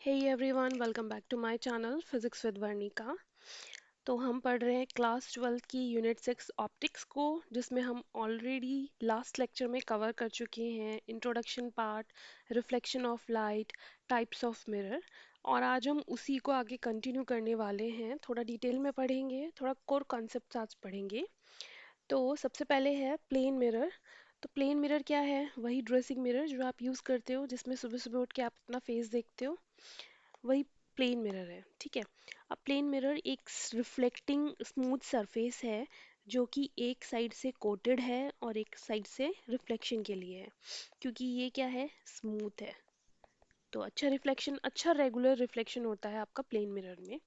Hey everyone, welcome back to my channel Physics with Varnika। तो हम पढ़ रहे हैं क्लास 12 की यूनिट 6 ऑप्टिक्स को, जिसमें हम ऑलरेडी लास्ट लेक्चर में कवर कर चुके हैं introduction part, reflection of light, types of mirror. और आज हम उसी को आगे कंटिन्यू करने वाले हैं, थोड़ा डिटेल में पढ़ेंगे, थोड़ा कोर कॉन्सेप्ट आज पढ़ेंगे। तो सबसे पहले है प्लेन मिरर। तो प्लेन मिरर क्या है? वही ड्रेसिंग मिरर जो आप यूज़ करते हो, जिसमें सुबह सुबह उठ के आप अपना फेस देखते हो, वही प्लेन मिरर है। ठीक है। अब प्लेन मिरर एक रिफ्लेक्टिंग स्मूथ सरफेस है जो कि एक साइड से कोटेड है और एक साइड से रिफ्लेक्शन के लिए है। क्योंकि ये क्या है, स्मूथ है, तो अच्छा रिफ्लेक्शन, अच्छा रेगुलर रिफ्लेक्शन होता है आपका प्लेन मिरर में।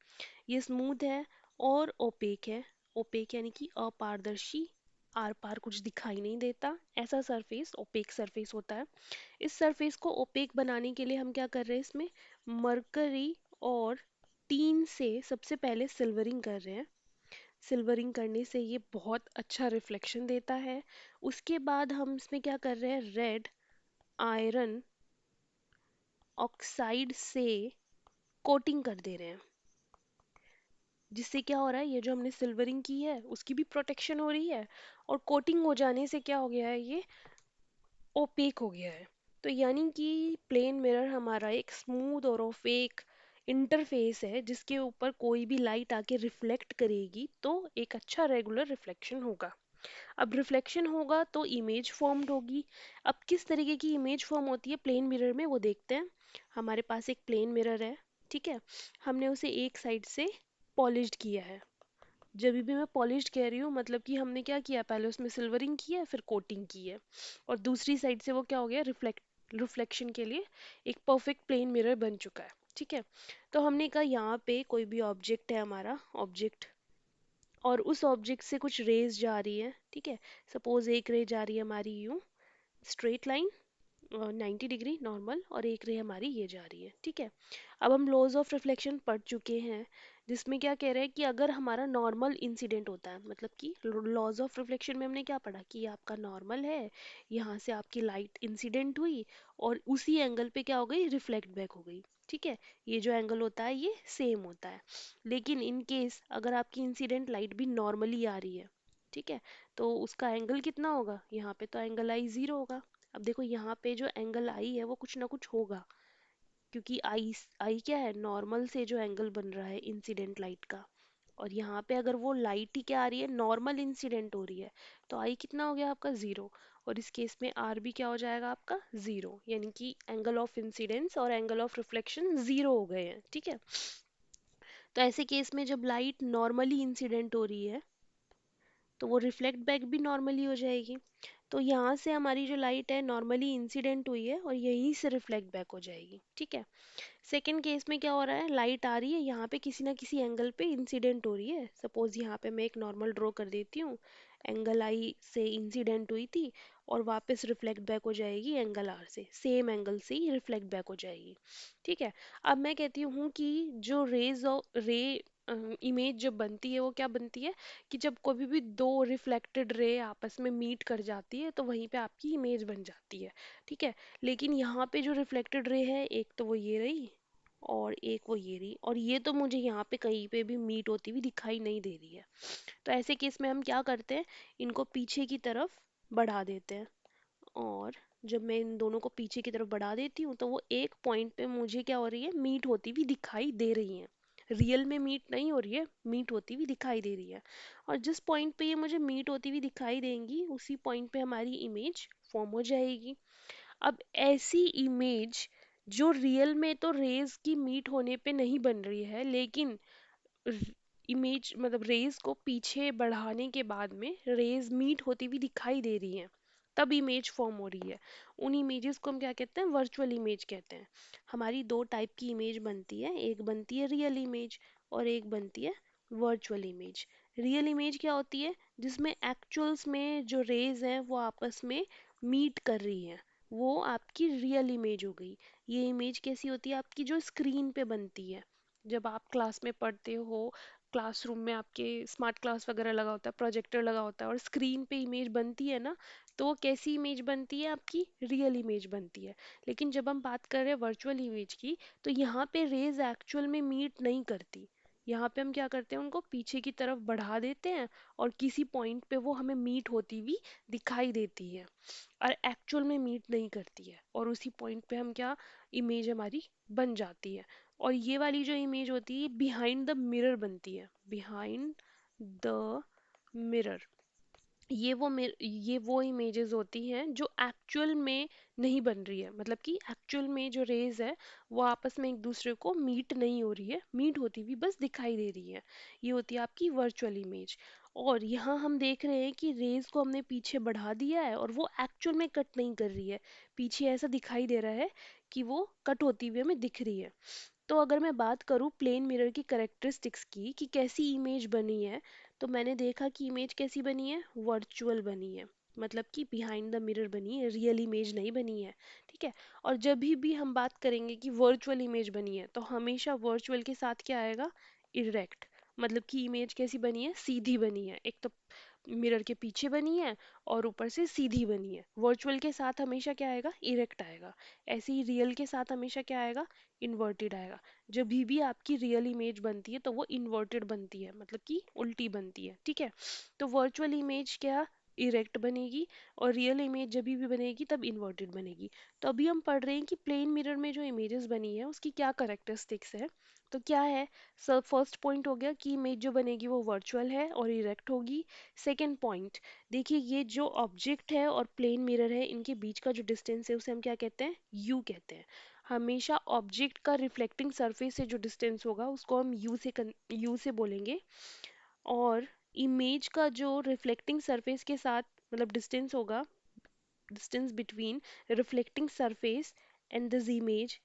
ये स्मूथ है और ओपेक है। ओपेक यानी कि अपारदर्शी, आर पार कुछ दिखाई नहीं देता, ऐसा सरफेस ओपेक सरफेस होता है। इस सरफेस को ओपेक बनाने के लिए हम क्या कर रहे हैं, इसमें मरकरी और टीन से सबसे पहले सिल्वरिंग कर रहे हैं। सिल्वरिंग करने से ये बहुत अच्छा रिफ्लेक्शन देता है। उसके बाद हम इसमें क्या कर रहे हैं, रेड आयरन ऑक्साइड से कोटिंग कर दे रहे हैं। जिससे क्या हो रहा है, ये जो हमने सिल्वरिंग की है उसकी भी प्रोटेक्शन हो रही है, और कोटिंग हो जाने से क्या हो गया है, ये ओपेक हो गया है। तो यानी कि प्लेन मिरर हमारा एक स्मूथ और ओपेक इंटरफेस है, जिसके ऊपर कोई भी लाइट आके रिफ्लेक्ट करेगी तो एक अच्छा रेगुलर रिफ्लेक्शन होगा। अब रिफ्लेक्शन होगा तो इमेज फॉर्म्ड होगी। अब किस तरीके की इमेज फॉर्म होती है प्लेन मिरर में, वो देखते हैं। हमारे पास एक प्लेन मिरर है, ठीक है। हमने उसे एक साइड से पॉलिश्ड किया है। जब भी मैं पॉलिश्ड कह रही हूँ, मतलब कि हमने क्या किया, पहले उसमें सिल्वरिंग की है, फिर कोटिंग की है, और दूसरी साइड से वो क्या हो गया, रिफ्लेक्शन के लिए एक परफेक्ट प्लेन मिरर बन चुका है। ठीक है। तो हमने कहा यहाँ पे कोई भी ऑब्जेक्ट है, हमारा ऑब्जेक्ट, और उस ऑब्जेक्ट से कुछ रेज जा रही है। ठीक है। सपोज एक रे जा रही है हमारी यूं स्ट्रेट लाइन 90 डिग्री नॉर्मल, और एक रे हमारी ये जा रही है। ठीक है। अब हम लॉज ऑफ रिफ्लेक्शन पढ़ चुके हैं, जिसमें क्या कह रहे हैं कि अगर हमारा नॉर्मल इंसिडेंट होता है, मतलब कि लॉज ऑफ रिफ्लेक्शन में हमने क्या पढ़ा कि ये आपका नॉर्मल है, यहाँ से आपकी लाइट इंसिडेंट हुई और उसी एंगल पे क्या हो गई, रिफ्लेक्ट बैक हो गई। ठीक है। ये जो एंगल होता है ये सेम होता है। लेकिन इन केस अगर आपकी इंसिडेंट लाइट भी नॉर्मली आ रही है, ठीक है, तो उसका एंगल कितना होगा, यहाँ पे तो एंगल आई जीरो होगा। अब देखो यहाँ पे जो एंगल आई है वो कुछ ना कुछ होगा, क्योंकि आई आई क्या है, नॉर्मल से जो एंगल बन रहा है इंसिडेंट लाइट का, और यहाँ पे अगर वो लाइट ही क्या आ रही है, नॉर्मल इंसिडेंट हो रही है, तो आई कितना हो गया आपका, जीरो। और इस केस में आर भी क्या हो जाएगा आपका, जीरो, यानी कि एंगल ऑफ इंसिडेंस और एंगल ऑफ रिफ्लेक्शन जीरो हो गए हैं। ठीक है। तो ऐसे केस में जब लाइट नॉर्मली इंसिडेंट हो रही है तो वो रिफ्लेक्ट बैक भी नॉर्मली हो जाएगी। तो यहाँ से हमारी जो लाइट है नॉर्मली इंसिडेंट हुई है और यहीं से रिफ्लेक्ट बैक हो जाएगी। ठीक है। सेकंड केस में क्या हो रहा है, लाइट आ रही है, यहाँ पे किसी ना किसी एंगल पे इंसिडेंट हो रही है। सपोज यहाँ पे मैं एक नॉर्मल ड्रॉ कर देती हूँ, एंगल आई से इंसिडेंट हुई थी और वापस रिफ्लेक्ट बैक हो जाएगी एंगल आर से, सेम एंगल से ही रिफ्लेक्ट बैक हो जाएगी। ठीक है। अब मैं कहती हूँ कि जो रेज रे इमेज जब बनती है वो क्या बनती है, कि जब कभी भी दो रिफ्लेक्टेड रे आपस में मीट कर जाती है तो वहीं पे आपकी इमेज बन जाती है। ठीक है। लेकिन यहाँ पे जो रिफ्लेक्टेड रे है, एक तो वो ये रही और एक वो ये रही, और ये तो मुझे यहाँ पे कहीं पे भी मीट होती हुई दिखाई नहीं दे रही है। तो ऐसे केस में हम क्या करते हैं, इनको पीछे की तरफ बढ़ा देते हैं। और जब मैं इन दोनों को पीछे की तरफ बढ़ा देती हूँ तो वो एक पॉइंट पे मुझे क्या हो रही है, मीट होती हुई दिखाई दे रही है। रियल में मीट नहीं हो रही है, मीट होती हुई दिखाई दे रही है। और जिस पॉइंट पे ये मुझे मीट होती हुई दिखाई देंगी, उसी पॉइंट पे हमारी इमेज फॉर्म हो जाएगी। अब ऐसी इमेज जो रियल में तो रेज की मीट होने पे नहीं बन रही है, लेकिन इमेज मतलब रेज को पीछे बढ़ाने के बाद में रेज मीट होती हुई दिखाई दे रही हैं, तब इमेज फॉर्म हो रही है। उन इमेजेस को हम क्या कहते हैं, वर्चुअल इमेज कहते हैं। हमारी दो टाइप की इमेज बनती है, एक बनती है रियल इमेज और एक बनती है वर्चुअल इमेज। रियल इमेज क्या होती है, जिसमें एक्चुअल्स में जो रेज हैं वो आपस में मीट कर रही हैं, वो आपकी रियल इमेज हो गई। ये इमेज कैसी होती है आपकी, जो स्क्रीन पे बनती है। जब आप क्लास में पढ़ते हो, क्लासरूम में आपके स्मार्ट क्लास वगैरह लगा होता है, प्रोजेक्टर लगा होता है और स्क्रीन पे इमेज बनती है ना, तो वो कैसी इमेज बनती है, आपकी रियल इमेज बनती है। लेकिन जब हम बात कर रहे हैं वर्चुअल इमेज की, तो यहाँ पे रेज एक्चुअल में मीट नहीं करती। यहाँ पे हम क्या करते हैं, उनको पीछे की तरफ बढ़ा देते हैं और किसी पॉइंट पे वो हमें मीट होती हुई दिखाई देती है, और एक्चुअल में मीट नहीं करती है, और उसी पॉइंट पे हम क्या, इमेज हमारी बन जाती है। और ये वाली जो इमेज होती है बिहाइंड द मिरर बनती है, बिहाइंड द मिरर। ये वो इमेजेस होती हैं जो एक्चुअल में नहीं बन रही है, मतलब कि एक्चुअल में जो रेज है वो आपस में एक दूसरे को मीट नहीं हो रही है, मीट होती हुई बस दिखाई दे रही है। ये होती है आपकी वर्चुअल इमेज। और यहाँ हम देख रहे हैं कि रेज को हमने पीछे बढ़ा दिया है और वो एक्चुअल में कट नहीं कर रही है, पीछे ऐसा दिखाई दे रहा है कि वो कट होती हुई हमें दिख रही है। तो अगर मैं बात करूँ प्लेन मिरर की करेक्टरिस्टिक्स की कि कैसी इमेज बनी है, तो मैंने देखा कि इमेज कैसी बनी है, वर्चुअल बनी है, मतलब कि बिहाइंड द मिरर बनी है, रियल इमेज नहीं बनी है। ठीक है। और जब भी हम बात करेंगे कि वर्चुअल इमेज बनी है, तो हमेशा वर्चुअल के साथ क्या आएगा, इरेक्ट। मतलब कि इमेज कैसी बनी है, सीधी बनी है, एक तो मिरर के पीछे बनी है और ऊपर से सीधी बनी है। वर्चुअल के साथ हमेशा क्या आएगा, इरेक्ट आएगा। ऐसे ही रियल के साथ हमेशा क्या आएगा, इन्वर्टेड आएगा। जब भी आपकी रियल इमेज बनती है तो वो इन्वर्टेड बनती है, मतलब कि उल्टी बनती है। ठीक है। तो वर्चुअल इमेज क्या, इरेक्ट बनेगी, और रियल इमेज जब भी बनेगी तब इन्वर्टेड बनेगी। तो अभी हम पढ़ रहे हैं कि प्लेन मिरर में जो इमेजेस बनी है उसकी क्या करेक्टरिस्टिक्स है। तो क्या है, सब फर्स्ट पॉइंट हो गया कि इमेज जो बनेगी वो वर्चुअल है और इरेक्ट होगी। सेकंड पॉइंट, देखिए ये जो ऑब्जेक्ट है और प्लेन मिरर है, इनके बीच का जो डिस्टेंस है उसे हम क्या कहते हैं, यू कहते हैं। हमेशा ऑब्जेक्ट का रिफ्लेक्टिंग सरफेस से जो डिस्टेंस होगा उसको हम यू से बोलेंगे। और इमेज का जो रिफ्लेक्टिंग सरफेस के साथ मतलब डिस्टेंस होगा, distance between reflecting surface and this image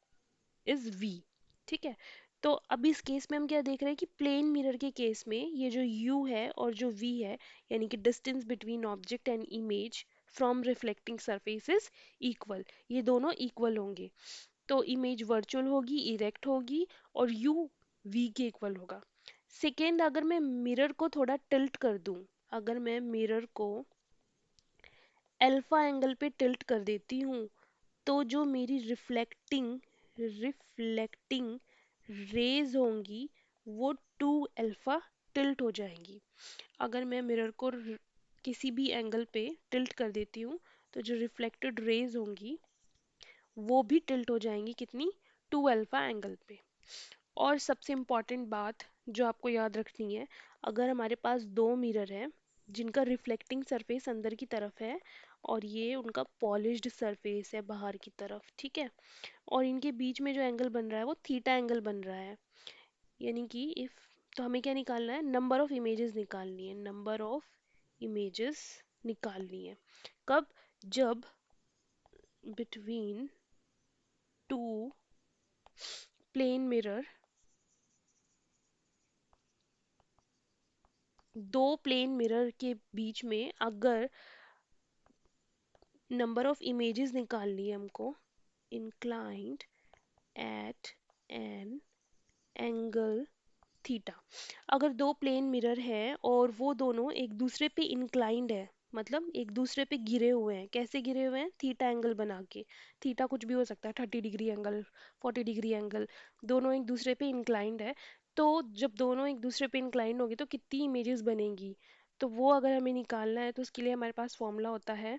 is v. ठीक है। तो अब इस केस में हम क्या देख रहे हैं कि प्लेन मिरर के केस में ये जो u है और जो v है, यानी कि distance between object and image from reflecting surface is equal, ये दोनों इक्वल होंगे। तो इमेज वर्चुअल होगी, इरेक्ट होगी, और u v के इक्वल होगा। सेकेंड, अगर मैं मिरर को थोड़ा टिल्ट कर दूं, अगर मैं मिरर को अल्फा एंगल पे टिल्ट कर देती हूँ, तो जो मेरी रिफ्लेक्टिंग रेज होंगी वो टू अल्फा टिल्ट हो जाएंगी। अगर मैं मिरर को किसी भी एंगल पे टिल्ट कर देती हूँ, तो जो रिफ्लेक्टेड रेज होंगी वो भी टिल्ट हो जाएंगी, कितनी, टू अल्फा एंगल पे। और सबसे इम्पॉर्टेंट बात जो आपको याद रखनी है, अगर हमारे पास दो मिरर हैं जिनका रिफ्लेक्टिंग सरफेस अंदर की तरफ है और ये उनका पॉलिश्ड सरफेस है बाहर की तरफ, ठीक है, और इनके बीच में जो एंगल बन रहा है वो थीटा एंगल बन रहा है, यानी कि इफ, तो हमें क्या निकालना है, नंबर ऑफ इमेजेस निकालनी है, नंबर ऑफ इमेजेस निकालनी है। कब, जब बिटवीन टू प्लेन मिरर, दो प्लेन मिरर के बीच में अगर नंबर ऑफ इमेजेस निकालनी है हमको, inclined at an angle theta. अगर दो प्लेन मिरर है और वो दोनों एक दूसरे पे इंक्लाइंड है, मतलब एक दूसरे पे गिरे हुए हैं, कैसे गिरे हुए हैं, थीटा एंगल बना के। थीटा कुछ भी हो सकता है, 30 डिग्री एंगल, 40 डिग्री एंगल, दोनों एक दूसरे पे इंक्लाइंड है। तो जब दोनों एक दूसरे पे इंक्लाइंड होगी तो कितनी इमेजेस बनेंगी, तो वो अगर हमें निकालना है तो उसके लिए हमारे पास फॉर्मूला होता है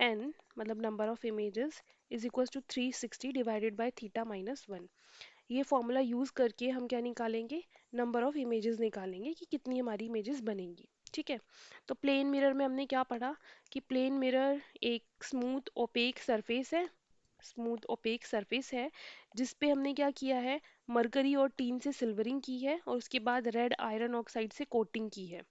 n, मतलब number of images is equal to 360 divided by theta minus 1। ये फॉर्मूला यूज करके हम क्या निकालेंगे, नंबर ऑफ इमेजेस निकालेंगे कि कितनी हमारी इमेजेस बनेंगी। ठीक है। तो प्लेन मिरर में हमने क्या पढ़ा कि प्लेन मिरर एक स्मूथ ओपेक सरफेस है, स्मूथ ओपेक सरफेस है जिस पे हमने क्या किया है, मरकरी और टीन से सिल्वरिंग की है और उसके बाद रेड आयरन ऑक्साइड से कोटिंग की है।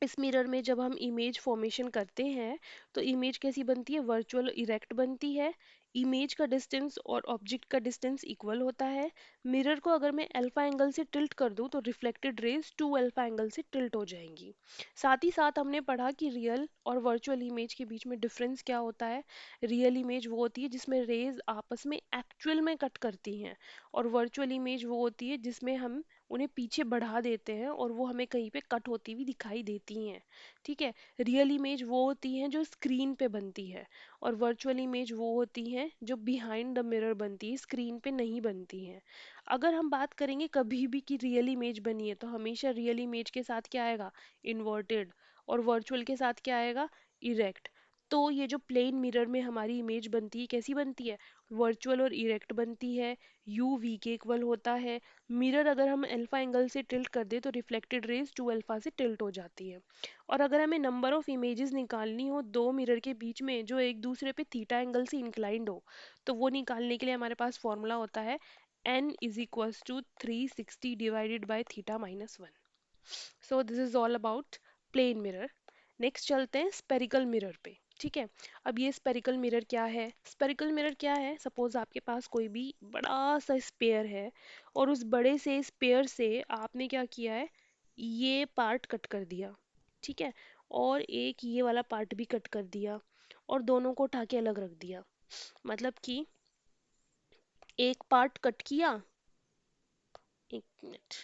इस मिरर में जब हम इमेज फॉर्मेशन करते हैं तो इमेज कैसी बनती है, वर्चुअल इरेक्ट बनती है। इमेज का डिस्टेंस और ऑब्जेक्ट का डिस्टेंस इक्वल होता है। मिरर को अगर मैं अल्फा एंगल से टिल्ट कर दूं तो reflected rays two alpha angle से टिल्ट हो जाएंगी। साथ ही साथ हमने पढ़ा कि रियल और वर्चुअल इमेज के बीच में डिफरेंस क्या होता है। रियल इमेज वो होती है जिसमें रेज आपस में एक्चुअल में कट करती हैं, और वर्चुअल इमेज वो होती है जिसमें हम उन्हें पीछे बढ़ा देते हैं और वो हमें कहीं पे कट होती हुई दिखाई देती हैं। ठीक है। रियल इमेज वो होती हैं जो स्क्रीन पे बनती है, और वर्चुअल इमेज वो होती हैं जो बिहाइंड द मिरर बनती है, स्क्रीन पे नहीं बनती हैं। अगर हम बात करेंगे कभी भी कि रियल इमेज बनी है, तो हमेशा रियल इमेज के साथ क्या आएगा, इन्वर्टेड, और वर्चुअल के साथ क्या आएगा, इरेक्ट। तो ये जो प्लेन मिरर में हमारी इमेज बनती है, कैसी बनती है, वर्चुअल और इरेक्ट बनती है। यू वी के इक्वल होता है। मिरर अगर हम अल्फा एंगल से टिल्ट कर दे तो रिफ्लेक्टेड रेज टू अल्फा से टिल्ट हो जाती है। और अगर हमें नंबर ऑफ इमेजेस निकालनी हो दो मिरर के बीच में जो एक दूसरे पे थीटा एंगल से इंक्लाइंड हो, तो वो निकालने के लिए हमारे पास फॉर्मूला होता है n is equals to 360 divided by theta minus one. So this is all about plane mirror. Next चलते हैं स्पेरिकल मिरर पे। ठीक है। अब ये स्पेरिकल मिरर क्या है, स्पेरिकल मिरर क्या है, सपोज आपके पास कोई भी बड़ा सा स्पेयर है, और उस बड़े से स्पेयर से आपने क्या किया है, ये पार्ट कट कर दिया। ठीक है। और एक ये वाला पार्ट भी कट कर दिया, और दोनों को उठा के अलग रख दिया। मतलब कि एक पार्ट कट किया, एक मिनट,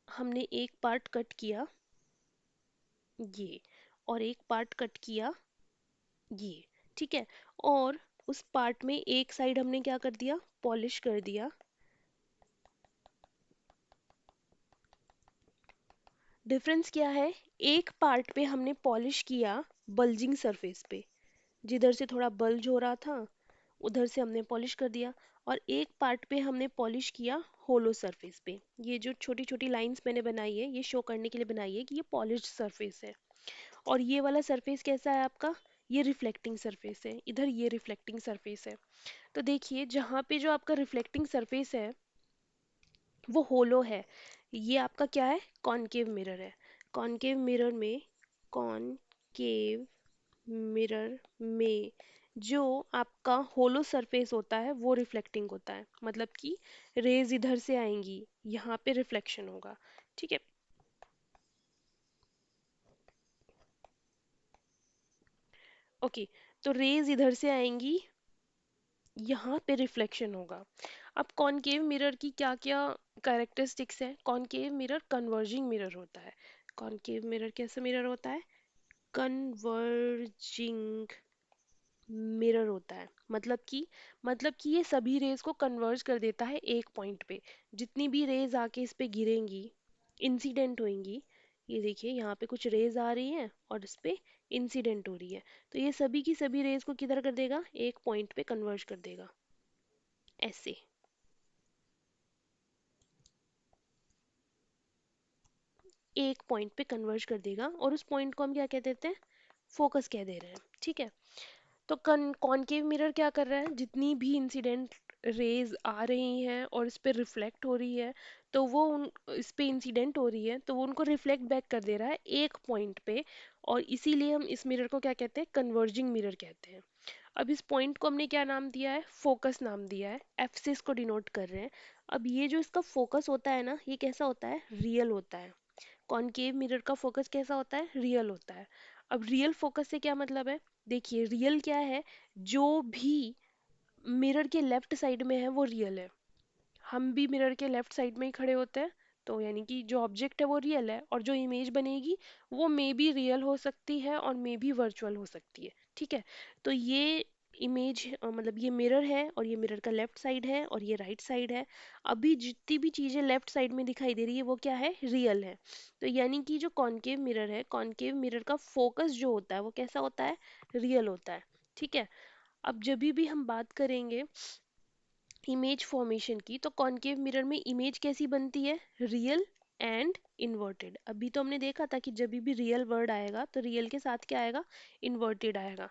हमने एक पार्ट कट किया ये, और एक पार्ट कट किया ये। ठीक है। और उस पार्ट में एक साइड हमने क्या कर दिया, पॉलिश कर दिया। डिफरेंस क्या है, एक पार्ट पे हमने पॉलिश किया बल्जिंग सरफेस पे, जिधर से थोड़ा बल्ज हो रहा था उधर से हमने पॉलिश कर दिया, और एक पार्ट पे हमने पॉलिश किया होलो सरफेस पे। ये जो छोटी छोटी लाइंस मैंने बनाई है ये शो करने के लिए बनाई है कि ये पॉलिश्ड सरफेस है। और ये वाला सरफेस कैसा है आपका, ये रिफ्लेक्टिंग सरफेस है, इधर ये रिफ्लेक्टिंग सरफेस है। तो देखिए जहाँ पे जो आपका रिफ्लेक्टिंग सरफेस है वो होलो है, ये आपका क्या है, कॉनकेव मिरर है। कॉनकेव मिरर में, कॉनकेव मिरर में जो आपका होलो सरफेस होता है वो रिफ्लेक्टिंग होता है, मतलब कि रेज इधर से आएंगी, यहाँ पे रिफ्लेक्शन होगा। ठीक है। ओके, तो रेज इधर से आएंगी, यहाँ पे रिफ्लेक्शन होगा। अब कॉनकेव मिरर की क्या क्या कैरेक्टरिस्टिक्स है, कॉनकेव मिरर कन्वर्जिंग मिरर होता है। कॉनकेव मिरर कैसा मिरर होता है, कन्वर्जिंग मिरर होता है। मतलब कि ये सभी रेज को कन्वर्ज कर देता है एक पॉइंट पे। जितनी भी रेज आके इस पे गिरेंगी, इंसिडेंट होंगी, ये देखिए यहाँ पे कुछ रेज आ रही हैं और इस पे इंसिडेंट हो रही है, तो ये सभी की सभी रेज को किधर कर देगा, एक पॉइंट पे कन्वर्ज कर देगा, ऐसे। एक पॉइंट पे कन्वर्ज कर देगा, और उस पॉइंट को हम क्या कह देते हैं, फोकस कह दे रहे हैं। ठीक है। तो कॉनकेव मिरर क्या कर रहा है, जितनी भी इंसिडेंट रेज आ रही हैं और इस पे रिफ्लेक्ट हो रही है, तो वो उन इस पे इंसिडेंट हो रही है तो वो उनको रिफ्लेक्ट बैक कर दे रहा है एक पॉइंट पे। और इसीलिए हम इस मिरर को क्या कहते हैं, कन्वर्जिंग मिरर कहते हैं। अब इस पॉइंट को हमने क्या नाम दिया है, फोकस नाम दिया है, एफ से इसको डिनोट कर रहे हैं। अब ये जो इसका फोकस होता है ना, ये कैसा होता है, रियल होता है। कॉनकेव मिरर का फोकस कैसा होता है, रियल होता है। अब रियल फोकस से क्या मतलब है, देखिए रियल क्या है, जो भी मिरर के लेफ्ट साइड में है वो रियल है। हम भी मिरर के लेफ्ट साइड में ही खड़े होते हैं, तो यानी कि जो ऑब्जेक्ट है वो रियल है, और जो इमेज बनेगी वो मे बी रियल हो सकती है और मे बी वर्चुअल हो सकती है। ठीक है। तो ये इमेज मतलब ये मिरर है, और ये मिरर का लेफ्ट साइड है और ये राइट साइड है। अभी जितनी भी चीजें लेफ्ट साइड में दिखाई दे रही है वो क्या है, रियल है। तो यानी कि जो कॉनकेव मिरर है, कॉनकेव मिरर का फोकस जो होता है वो कैसा होता है, रियल होता है। ठीक है। अब जब भी हम बात करेंगे इमेज फॉर्मेशन की, तो कॉनकेव मिरर में इमेज कैसी बनती है, रियल एंड इन्वर्टेड। अभी तो हमने देखा था कि जब भी रियल वर्ड आएगा तो रियल के साथ क्या आएगा, इन्वर्टेड आएगा।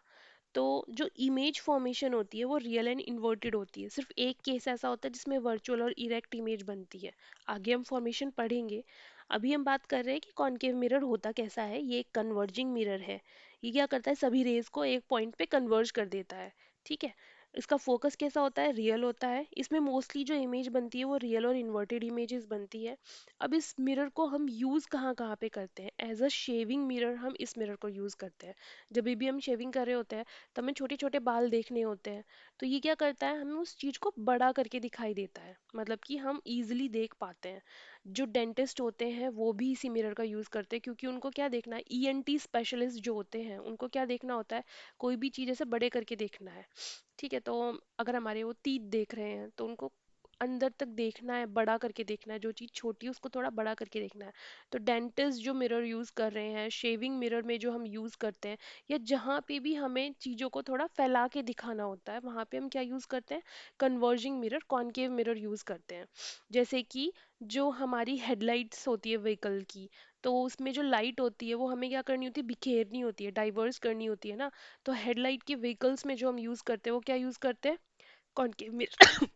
तो जो इमेज फॉर्मेशन होती है वो रियल एंड इन्वर्टेड होती है। सिर्फ एक केस ऐसा होता है जिसमें वर्चुअल और इरेक्ट इमेज बनती है, आगे हम फॉर्मेशन पढ़ेंगे। अभी हम बात कर रहे हैं कि कॉनकेव मिरर होता कैसा है, ये एक कन्वर्जिंग मिरर है। ये क्या करता है, सभी रेज को एक पॉइंट पे कन्वर्ज कर देता है। ठीक है। इसका फोकस कैसा होता है, रियल होता है। इसमें मोस्टली जो इमेज बनती है वो रियल और इन्वर्टेड इमेजेस बनती है। अब इस मिरर को हम यूज़ कहाँ कहाँ पे करते हैं, एज अ शेविंग मिरर हम इस मिरर को यूज़ करते हैं। जब भी हम शेविंग कर रहे होते हैं तो हमें छोटे छोटे बाल देखने होते हैं, तो ये क्या करता है, हमें उस चीज़ को बड़ा करके दिखाई देता है, मतलब कि हम इजीली देख पाते हैं। जो डेंटिस्ट होते हैं वो भी इसी मिरर का यूज़ करते हैं, क्योंकि उनको क्या देखना है, ईएनटी स्पेशलिस्ट जो होते हैं उनको क्या देखना होता है, कोई भी चीज़ ऐसे बड़े करके देखना है। ठीक है, तो अगर हमारे वो तीत देख रहे हैं तो उनको अंदर तक देखना है, बड़ा करके देखना है, जो चीज़ छोटी है उसको थोड़ा बड़ा करके देखना है। तो डेंटिस्ट जो मिरर यूज़ कर रहे हैं, शेविंग मिरर में जो हम यूज़ करते हैं, या जहाँ पे भी हमें चीज़ों को थोड़ा फैला के दिखाना होता है, वहाँ पे हम क्या यूज़ करते हैं, converging mirror, concave mirror use करते हैं। जैसे कि जो हमारी हेडलाइट्स होती है व्हीकल की, तो उसमें जो लाइट होती है वो हमें क्या करनी होती है, बिखेरनी होती है, डाइवर्स करनी होती है ना। तो हेडलाइट के व्हीकल्स में जो हम यूज़ करते हैं वो क्या यूज़ करते हैं, कॉनकेव मिरर।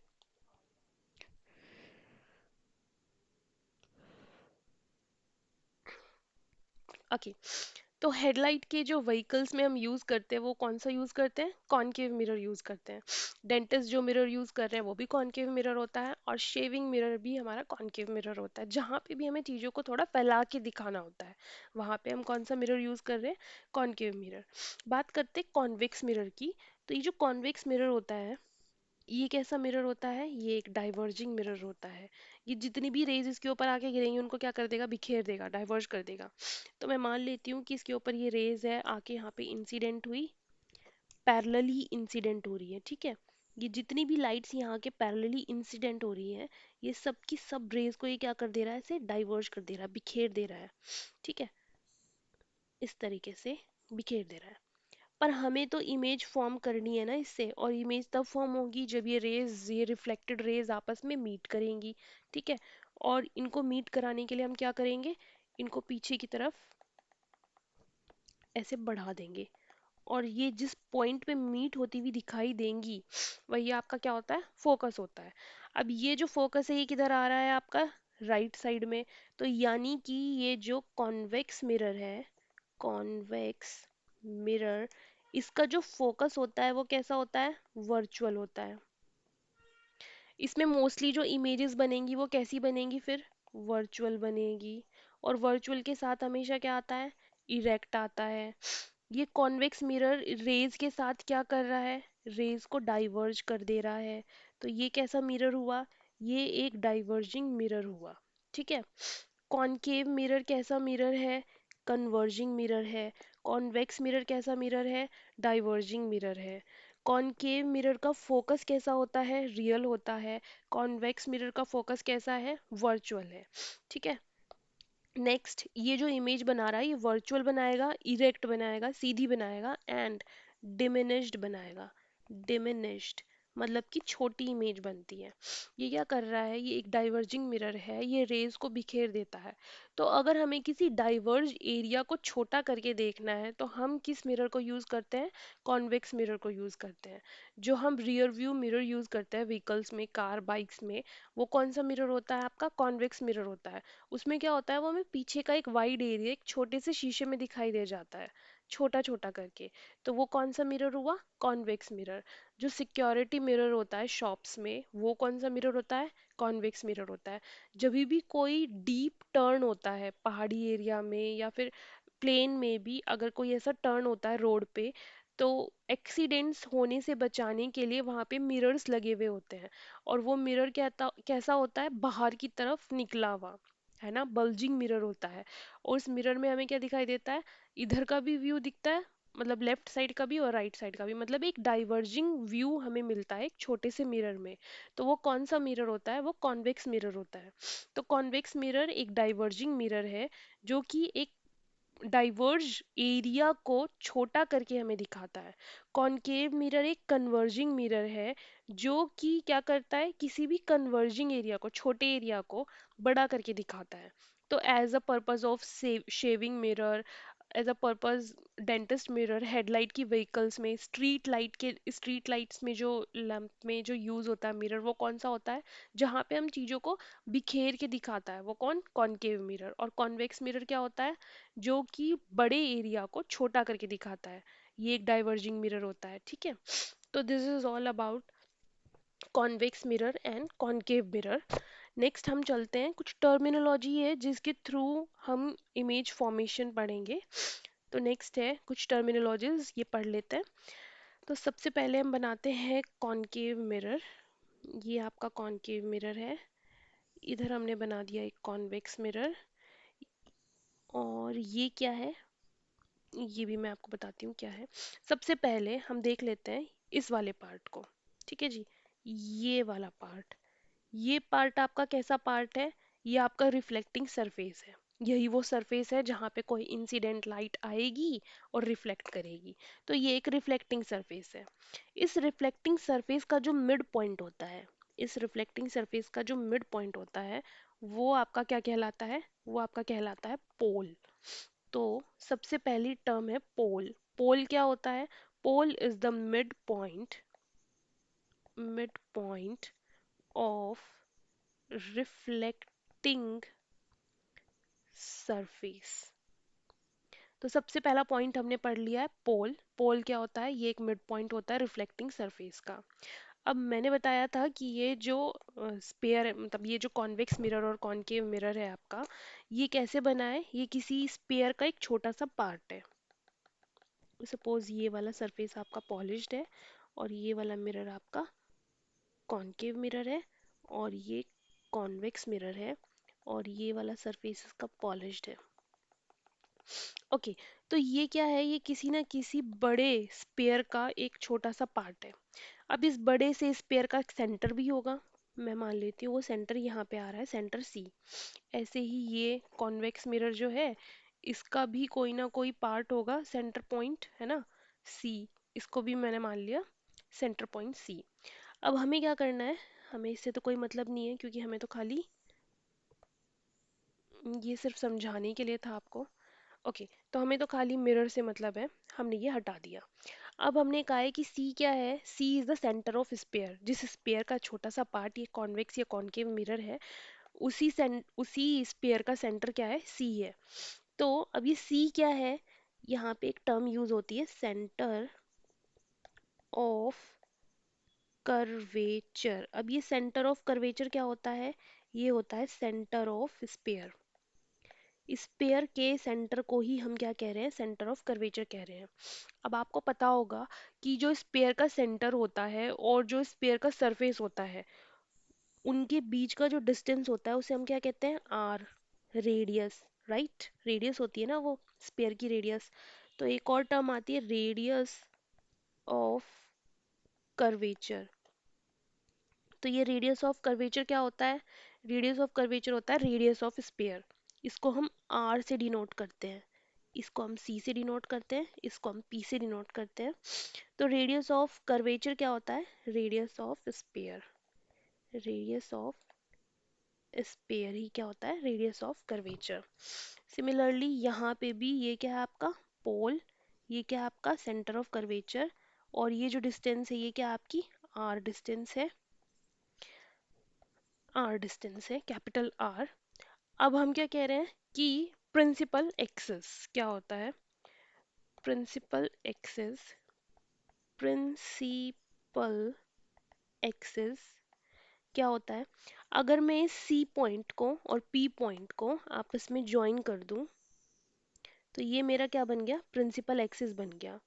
ओके, तो हेडलाइट के जो व्हीकल्स में हम यूज़ करते हैं वो कौन सा यूज़ करते हैं, कॉनकेव मिरर यूज़ करते हैं। डेंटिस्ट जो मिरर यूज़ कर रहे हैं वो भी कॉनकेव मिरर होता है, और शेविंग मिरर भी हमारा कॉनकेव मिरर होता है। जहाँ पे भी हमें चीज़ों को थोड़ा फैला के दिखाना होता है, वहाँ पे हम कौन सा मिरर यूज़ कर रहे हैं, कॉनकेव मिरर। बात करते हैं कॉन्वेक्स मिरर की। तो ये जो कॉन्वेक्स मिरर होता है, ये कैसा मिरर होता है, ये एक डाइवर्जिंग मिरर होता है। ये जितनी भी रेज इसके ऊपर आके गिरेंगी उनको क्या कर देगा, बिखेर देगा, डाइवर्ज कर देगा। तो मैं मान लेती हूँ कि इसके ऊपर ये रेज है, आके यहाँ पे इंसिडेंट हुई, पैरेलली इंसिडेंट हो रही है, ठीक है। ये जितनी भी लाइट्स यहाँ के पैरेलली इंसिडेंट हो रही हैं, ये सब की सब रेज को ये क्या कर दे रहा है, इसे डाइवर्ज कर दे रहा है, बिखेर दे रहा है, ठीक है। इस तरीके से बिखेर दे रहा है। पर हमें तो इमेज फॉर्म करनी है ना इससे, और इमेज तब फॉर्म होगी जब ये रेज, ये रिफ्लेक्टेड रेज आपस में मीट करेंगी, ठीक है। और इनको मीट कराने के लिए हम क्या करेंगे, इनको पीछे की तरफ ऐसे बढ़ा देंगे, और ये जिस पॉइंट पे मीट होती हुई दिखाई देंगी वही आपका क्या होता है, फोकस होता है। अब ये जो फोकस है ये किधर आ रहा है आपका, राइट साइड में। तो यानी कि ये जो कॉन्वेक्स मिरर है, कॉन्वेक्स मिरर, इसका जो फोकस होता है वो कैसा होता है, वर्चुअल होता है। इसमें मोस्टली जो इमेजेस बनेंगी वो कैसी बनेंगी फिर, वर्चुअल बनेगी। और वर्चुअल के साथ हमेशा क्या आता है, इरेक्ट आता है। ये कॉन्वेक्स मिरर रेज के साथ क्या कर रहा है, रेज को डाइवर्ज कर दे रहा है। तो ये कैसा मिरर हुआ, ये एक डाइवर्जिंग मिरर हुआ, ठीक है। कॉनकेव मिरर कैसा मिरर है, कन्वर्जिंग मिरर है। कॉन्वेक्स मिरर कैसा मिरर है, डाइवर्जिंग मिरर है। कॉनकेव मिरर का फोकस कैसा होता है, रियल होता है। कॉन्वेक्स मिरर का फोकस कैसा है, वर्चुअल है, ठीक है। नेक्स्ट, ये जो इमेज बना रहा है ये वर्चुअल बनाएगा, इरेक्ट बनाएगा, सीधी बनाएगा, एंड डिमिनिश्ड बनाएगा। डिमिनिश्ड मतलब कि छोटी इमेज बनती है। ये क्या कर रहा है, ये एक डाइवर्जिंग मिरर है, ये रेज को बिखेर देता है। तो अगर हमें किसी डाइवर्ज एरिया को छोटा करके देखना है तो हम किस मिरर को यूज करते हैं, कॉन्वेक्स मिरर को यूज करते हैं। जो हम रियर व्यू मिरर यूज करते हैं व्हीकल्स में, कार बाइक्स में, वो कौन सा मिरर होता है आपका, कॉन्वेक्स मिरर होता है। उसमें क्या होता है, वो हमें पीछे का एक वाइड एरिया एक छोटे से शीशे में दिखाई दे जाता है, छोटा छोटा करके। तो वो कौन सा मिरर हुआ, कॉन्वेक्स मिरर। जो सिक्योरिटी मिरर होता है शॉप्स में वो कौन सा मिरर होता है, कॉन्वेक्स मिरर होता है। जब भी कोई डीप टर्न होता है पहाड़ी एरिया में या फिर प्लेन में भी, अगर कोई ऐसा टर्न होता है रोड पे, तो एक्सीडेंट्स होने से बचाने के लिए वहां पे मिरर्स लगे हुए होते हैं। और वो मिरर कैसा होता है, बाहर की तरफ निकला हुआ, है ना, बल्जिंग मिरर होता है। और उस मिरर में हमें क्या दिखाई देता है, इधर का भी व्यू दिखता है, मतलब लेफ्ट साइड का भी और राइट साइड का भी, मतलब एक डाइवर्जिंग व्यू हमें मिलता है एक छोटे से मिरर में। तो वो कौन सा मिरर होता है, वो कॉन्वेक्स मिरर होता है। तो कॉन्वेक्स मिरर एक डाइवर्जिंग मिरर है, जो कि एक डाइवर्ज एरिया को छोटा करके हमें दिखाता है। कॉनकेव मिरर एक कन्वर्जिंग मिरर है, जो कि क्या करता है, किसी भी कन्वर्जिंग एरिया को, छोटे एरिया को बड़ा करके दिखाता है। तो as a purpose of shaving mirror, as a purpose dentist mirror, headlight की व्हीकल्स में, स्ट्रीट लाइट्स में जो लैंप में जो यूज होता है मिरर, वो कौन सा होता है, जहाँ पे हम चीजों को बिखेर के दिखाता है, वो कौन, कॉनकेव मिरर। और कॉन्वेक्स मिरर क्या होता है, जो कि बड़े एरिया को छोटा करके दिखाता है, ये एक डाइवर्जिंग मिरर होता है, ठीक है। तो this is all about convex mirror and concave mirror. Next हम चलते हैं, कुछ टर्मिनोलॉजी है जिसके थ्रू हम इमेज फॉर्मेशन पढ़ेंगे। तो नेक्स्ट है कुछ टर्मिनोलॉजीज, ये पढ़ लेते हैं। तो सबसे पहले हम बनाते हैं कॉनकेव मिरर। ये आपका कॉनकेव मिरर है। इधर हमने बना दिया एक कॉन्वेक्स मिरर। और ये क्या है, ये भी मैं आपको बताती हूँ क्या है। सबसे पहले हम देख लेते हैं इस वाले पार्ट को। ठीक है जी, ये वाला पार्ट, ये पार्ट आपका कैसा पार्ट है, ये आपका रिफ्लेक्टिंग सरफेस है। यही वो सरफेस है जहाँ पे कोई इंसिडेंट लाइट आएगी और रिफ्लेक्ट करेगी। तो ये एक रिफ्लेक्टिंग सरफेस है। इस रिफ्लेक्टिंग सरफेस का जो मिड पॉइंट होता है, इस रिफ्लेक्टिंग सरफेस का जो मिड पॉइंट होता है, वो आपका क्या कहलाता है, वो आपका कहलाता है पोल। तो सबसे पहली टर्म है पोल। पोल क्या होता है, pole is the mid point of reflecting surface. तो सबसे पहला पॉइंट हमने पढ़ लिया है पोल। पोल क्या होता है, ये एक मिड पॉइंट होता है रिफ्लेक्टिंग सरफेस का। अब मैंने बताया था कि ये जो स्पेयर है, मतलब ये जो कॉन्वेक्स मिरर और कॉनकेव मिरर है आपका, ये कैसे बना है, ये किसी स्पेयर का एक छोटा सा पार्ट है। सपोज ये वाला सरफेस आपका पॉलिश्ड है और ये वाला मिरर आपका कॉनकेव मिरर है और ये कॉन्वेक्स मिरर है और ये वाला सरफेस इसका पॉलिश्ड है। ओके, तो ये क्या है, ये किसी ना किसी बड़े स्पेयर का एक छोटा सा पार्ट है। अब इस बड़े से स्पेयर का एक सेंटर भी होगा। मैं मान लेती हूँ वो सेंटर यहाँ पे आ रहा है, सेंटर सी। ऐसे ही ये कॉन्वेक्स मिरर जो है, इसका भी कोई ना कोई पार्ट होगा, सेंटर पॉइंट है ना, सी। इसको भी मैंने मान लिया सेंटर पॉइंट सी। अब हमें क्या करना है, हमें इससे तो कोई मतलब नहीं है क्योंकि हमें तो खाली ये सिर्फ समझाने के लिए था आपको। ओके, तो हमें तो खाली मिरर से मतलब है, हमने ये हटा दिया। अब हमने कहा है कि सी क्या है, C is the centre of sphere. जिस स्पेयर का छोटा सा पार्ट ये कॉन्वेक्स या कॉनकेव मिरर है, उसी स्पेयर का सेंटर क्या है, सी है। तो अब ये सी क्या है, यहाँ पे एक टर्म यूज होती है, सेंटर ऑफ कर्वेचर। अब ये सेंटर ऑफ कर्वेचर क्या होता है, ये होता है सेंटर ऑफ स्पेयर। स्पेयर के सेंटर को ही हम क्या कह रहे हैं, सेंटर ऑफ कर्वेचर कह रहे हैं। अब आपको पता होगा कि जो स्पेयर का सेंटर होता है और जो स्पेयर का सरफेस होता है, उनके बीच का जो डिस्टेंस होता है उसे हम क्या कहते हैं, आर, रेडियस। राइट, रेडियस होती है ना वो स्पेयर की रेडियस। तो एक और टर्म आती है रेडियस ऑफ कर्वेचर। तो ये रेडियस ऑफ कर्वेचर क्या होता है, रेडियस ऑफ कर्वेचर होता है रेडियस ऑफ स्पेयर। इसको हम आर से डिनोट करते हैं, इसको हम सी से डिनोट करते हैं, इसको हम पी से डिनोट करते हैं। तो रेडियस ऑफ कर्वेचर क्या होता है, radius of sphere. Radius of sphere ही क्या होता है, रेडियस ऑफ कर्वेचर। सिमिलरली यहाँ पे भी ये क्या है आपका पोल, ये क्या है आपका सेंटर ऑफ कर्वेचर, और ये जो डिस्टेंस है ये क्या आपकी आर डिस्टेंस है, आर डिस्टेंस है, कैपिटल आर। अब हम क्या कह रहे हैं कि प्रिंसिपल एक्सिस क्या होता है, प्रिंसिपल एक्सिस, प्रिंसिपल एक्सिस क्या होता है, अगर मैं इस सी पॉइंट को और पी पॉइंट को आपस में ज्वाइन कर दूं, तो ये मेरा क्या बन गया, प्रिंसिपल एक्सिस बन गया।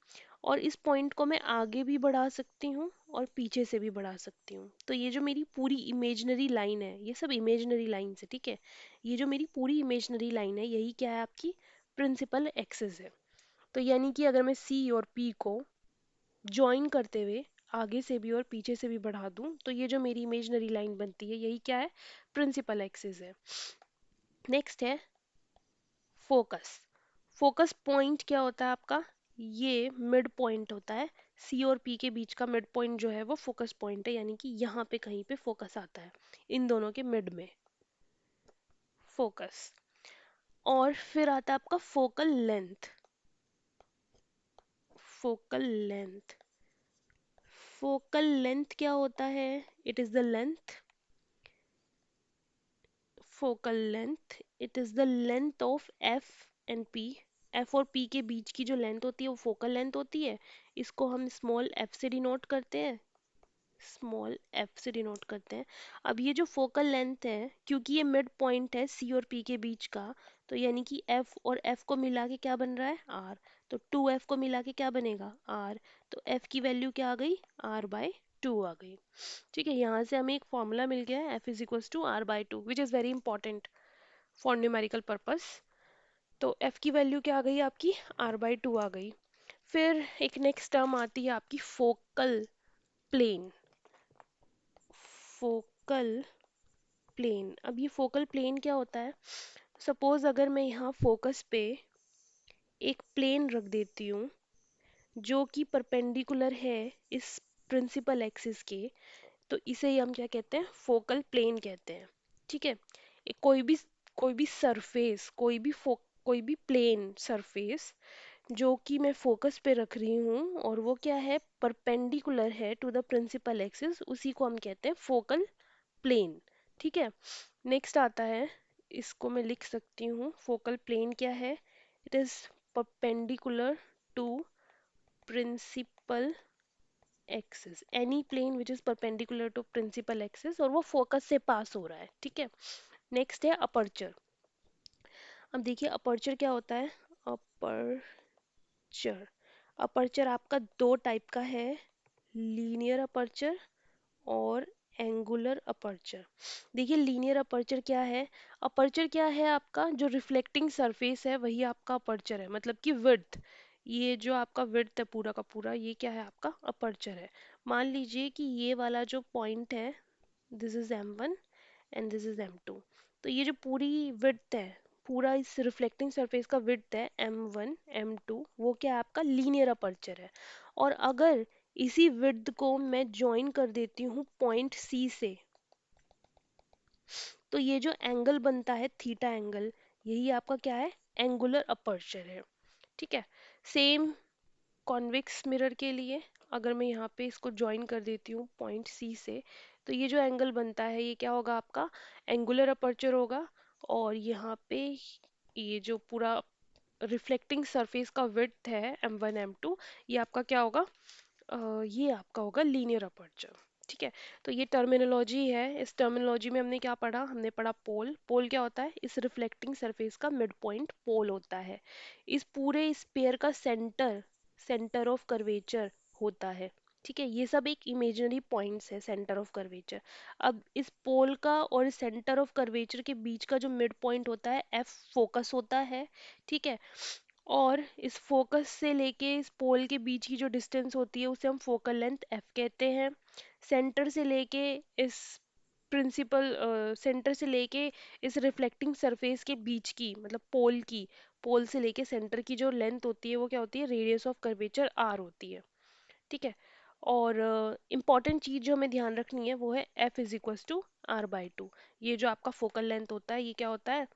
और इस पॉइंट को मैं आगे भी बढ़ा सकती हूँ और पीछे से भी बढ़ा सकती हूँ। तो ये जो मेरी पूरी इमेजनरी लाइन है, ये सब इमेजनरी लाइन है, ठीक है। ये जो मेरी पूरी इमेजनरी लाइन है, यही क्या है आपकी प्रिंसिपल एक्सिस है। तो यानी कि अगर मैं सी और पी को ज्वाइन करते हुए आगे से भी और पीछे से भी बढ़ा दूं, तो ये जो मेरी इमेजनरी लाइन बनती है, यही क्या है, प्रिंसिपल एक्सिस है। नेक्स्ट है फोकस। फोकस पॉइंट क्या होता है आपका, ये मिड पॉइंट होता है, सी और पी के बीच का मिड पॉइंट जो है वो फोकस पॉइंट है, यानी कि यहाँ पे कहीं पे फोकस आता है, इन दोनों के मिड में फोकस। और फिर आता है आपका focal length. Focal length, focal length क्या होता है, it is the length, focal length, it is the length of F and P, F और पी के बीच की जो लेंथ होती है वो फोकल लेंथ होती है, इसको हम स्मॉल एफ से डिनोट करते हैं, स्मॉल एफ से डिनोट करते हैं। अब ये जो फोकल लेंथ है, क्योंकि ये मिड पॉइंट है सी और पी के बीच का, तो यानी कि एफ और एफ को मिला के क्या बन रहा है, आर। तो 2f को मिला के क्या बनेगा, आर। तो f की वैल्यू क्या आ गई, r/2 आ गई। ठीक है, यहाँ से हमें एक फॉर्मूला मिल गया है, f is equals to r/2, which is very important for numerical purpose. तो f की वैल्यू क्या आ गई आपकी, r/2 आ गई। फिर एक नेक्स्ट टर्म आती है आपकी फोकल प्लेन। फोकल प्लेन, अब ये फोकल प्लेन क्या होता है, सपोज अगर मैं यहाँ फोकस पे एक प्लेन रख देती हूँ जो कि परपेंडिकुलर है इस प्रिंसिपल एक्सिस के, तो इसे ही हम क्या कहते हैं, फोकल प्लेन कहते हैं। ठीक है, एक कोई भी सरफेस, कोई भी प्लेन सरफेस जो कि मैं फोकस पे रख रही हूँ और वो क्या है, परपेंडिकुलर है टू द प्रिंसिपल एक्सिस, उसी को हम कहते हैं फोकल प्लेन। ठीक है, नेक्स्ट आता है, इसको मैं लिख सकती हूँ, फोकल प्लेन क्या है, it is perpendicular to principal axis, any plane which is perpendicular to principal axis, और वो फोकस से पास हो रहा है। ठीक है, नेक्स्ट है अपर्चर। अब देखिए अपर्चर क्या होता है, अपर्चर, अपर्चर आपका दो टाइप का है, लीनियर अपर्चर और एंगुलर अपर्चर। देखिए लीनियर अपर्चर क्या है, अपर्चर क्या है आपका, जो रिफ्लेक्टिंग सरफेस है वही आपका अपर्चर है, मतलब कि विड्थ, ये जो आपका विड्थ है पूरा का पूरा, ये क्या है आपका अपर्चर है। मान लीजिए कि ये वाला जो पॉइंट है, this is m1 and this is m2, तो ये जो पूरी विड्थ है, पूरा इस रिफ्लेक्टिंग सरफेस का विड्थ है m1 m2, वो क्या है आपका लीनियर अपर्चर है। और अगर इसी विड्थ को मैं ज्वाइन कर देती हूँ पॉइंट सी से, तो ये जो एंगल बनता है थीटा एंगल, यही आपका क्या है, एंगुलर अपर्चर है। ठीक है, सेम कॉन्वेक्स मिरर के लिए, अगर मैं यहाँ पे इसको ज्वाइन कर देती हूँ पॉइंट सी से, तो ये जो एंगल बनता है ये क्या होगा आपका, एंगुलर अपर्चर होगा। और यहाँ पे ये जो पूरा रिफ्लेक्टिंग सरफेस का विड्थ है m1 m2, ये आपका क्या होगा, ये आपका होगा लीनियर अपर्चर। ठीक है, तो ये टर्मिनोलॉजी है, इस टर्मिनोलॉजी में हमने क्या पढ़ा, हमने पढ़ा पोल। पोल क्या होता है, इस रिफ्लेक्टिंग सरफेस का मिड पॉइंट पोल होता है। इस पूरे स्पेयर का सेंटर, सेंटर ऑफ कर्वेचर होता है। ठीक है, ये सब एक इमेजिनरी पॉइंट्स है, सेंटर ऑफ कर्वेचर। अब इस पोल का और सेंटर ऑफ कर्वेचर के बीच का जो मिड पॉइंट होता है, एफ फोकस होता है। ठीक है, और इस फोकस से लेके इस पोल के बीच की जो डिस्टेंस होती है उसे हम फोकल लेंथ एफ कहते हैं। सेंटर से लेके इस प्रिंसिपल सेंटर से लेके इस रिफ्लेक्टिंग सरफेस के बीच की, मतलब पोल की, पोल से लेके सेंटर की जो लेंथ होती है वो क्या होती है, रेडियस ऑफ कर्वेचर आर होती है। ठीक है, और इम्पॉर्टेंट चीज़ जो हमें ध्यान रखनी है वो है F is equals to r/2। ये जो आपका फोकल लेंथ होता है ये क्या होता है,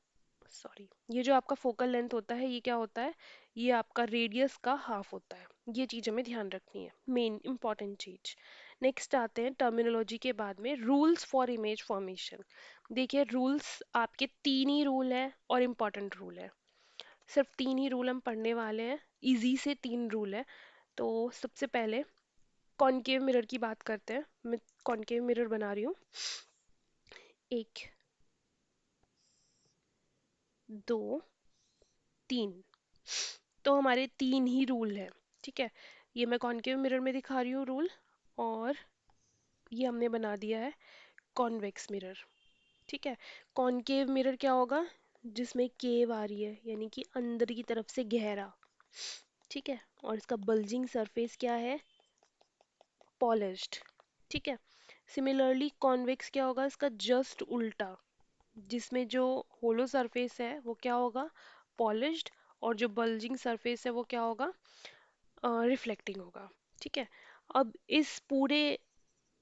सॉरी, ये जो आपका फोकल लेंथ होता है ये क्या होता है, ये आपका रेडियस का हाफ होता है। ये चीज़ हमें ध्यान रखनी है, मेन इंपॉर्टेंट चीज। नेक्स्ट आते हैं टर्मिनोलॉजी के बाद में रूल्स फॉर इमेज फॉर्मेशन। देखिए रूल्स आपके तीन ही रूल है और इम्पॉर्टेंट रूल है, सिर्फ तीन ही रूल हम पढ़ने वाले हैं, इजी से तीन रूल है। तो सबसे पहले कॉनकेव मिरर की बात करते हैं, मैं कॉनकेव मिरर बना रही हूँ, एक, दो, तीन, तो हमारे तीन ही रूल है। ठीक है, ये मैं कॉनकेव मिरर में दिखा रही हूँ रूल, और ये हमने बना दिया है कॉन्वेक्स मिरर। ठीक है, कॉनकेव मिरर क्या होगा, जिसमें केव आ रही है यानी कि अंदर की तरफ से गहरा। ठीक है, और इसका बल्जिंग सरफेस क्या है, पॉलिश्ड। ठीक है, सिमिलरली कॉन्वेक्स क्या होगा, इसका जस्ट उल्टा, जिसमें जो होलो सरफेस है वो क्या होगा, पॉलिश्ड, और जो बल्जिंग सरफेस है वो क्या होगा, रिफ्लेक्टिंग होगा। ठीक है, अब इस पूरे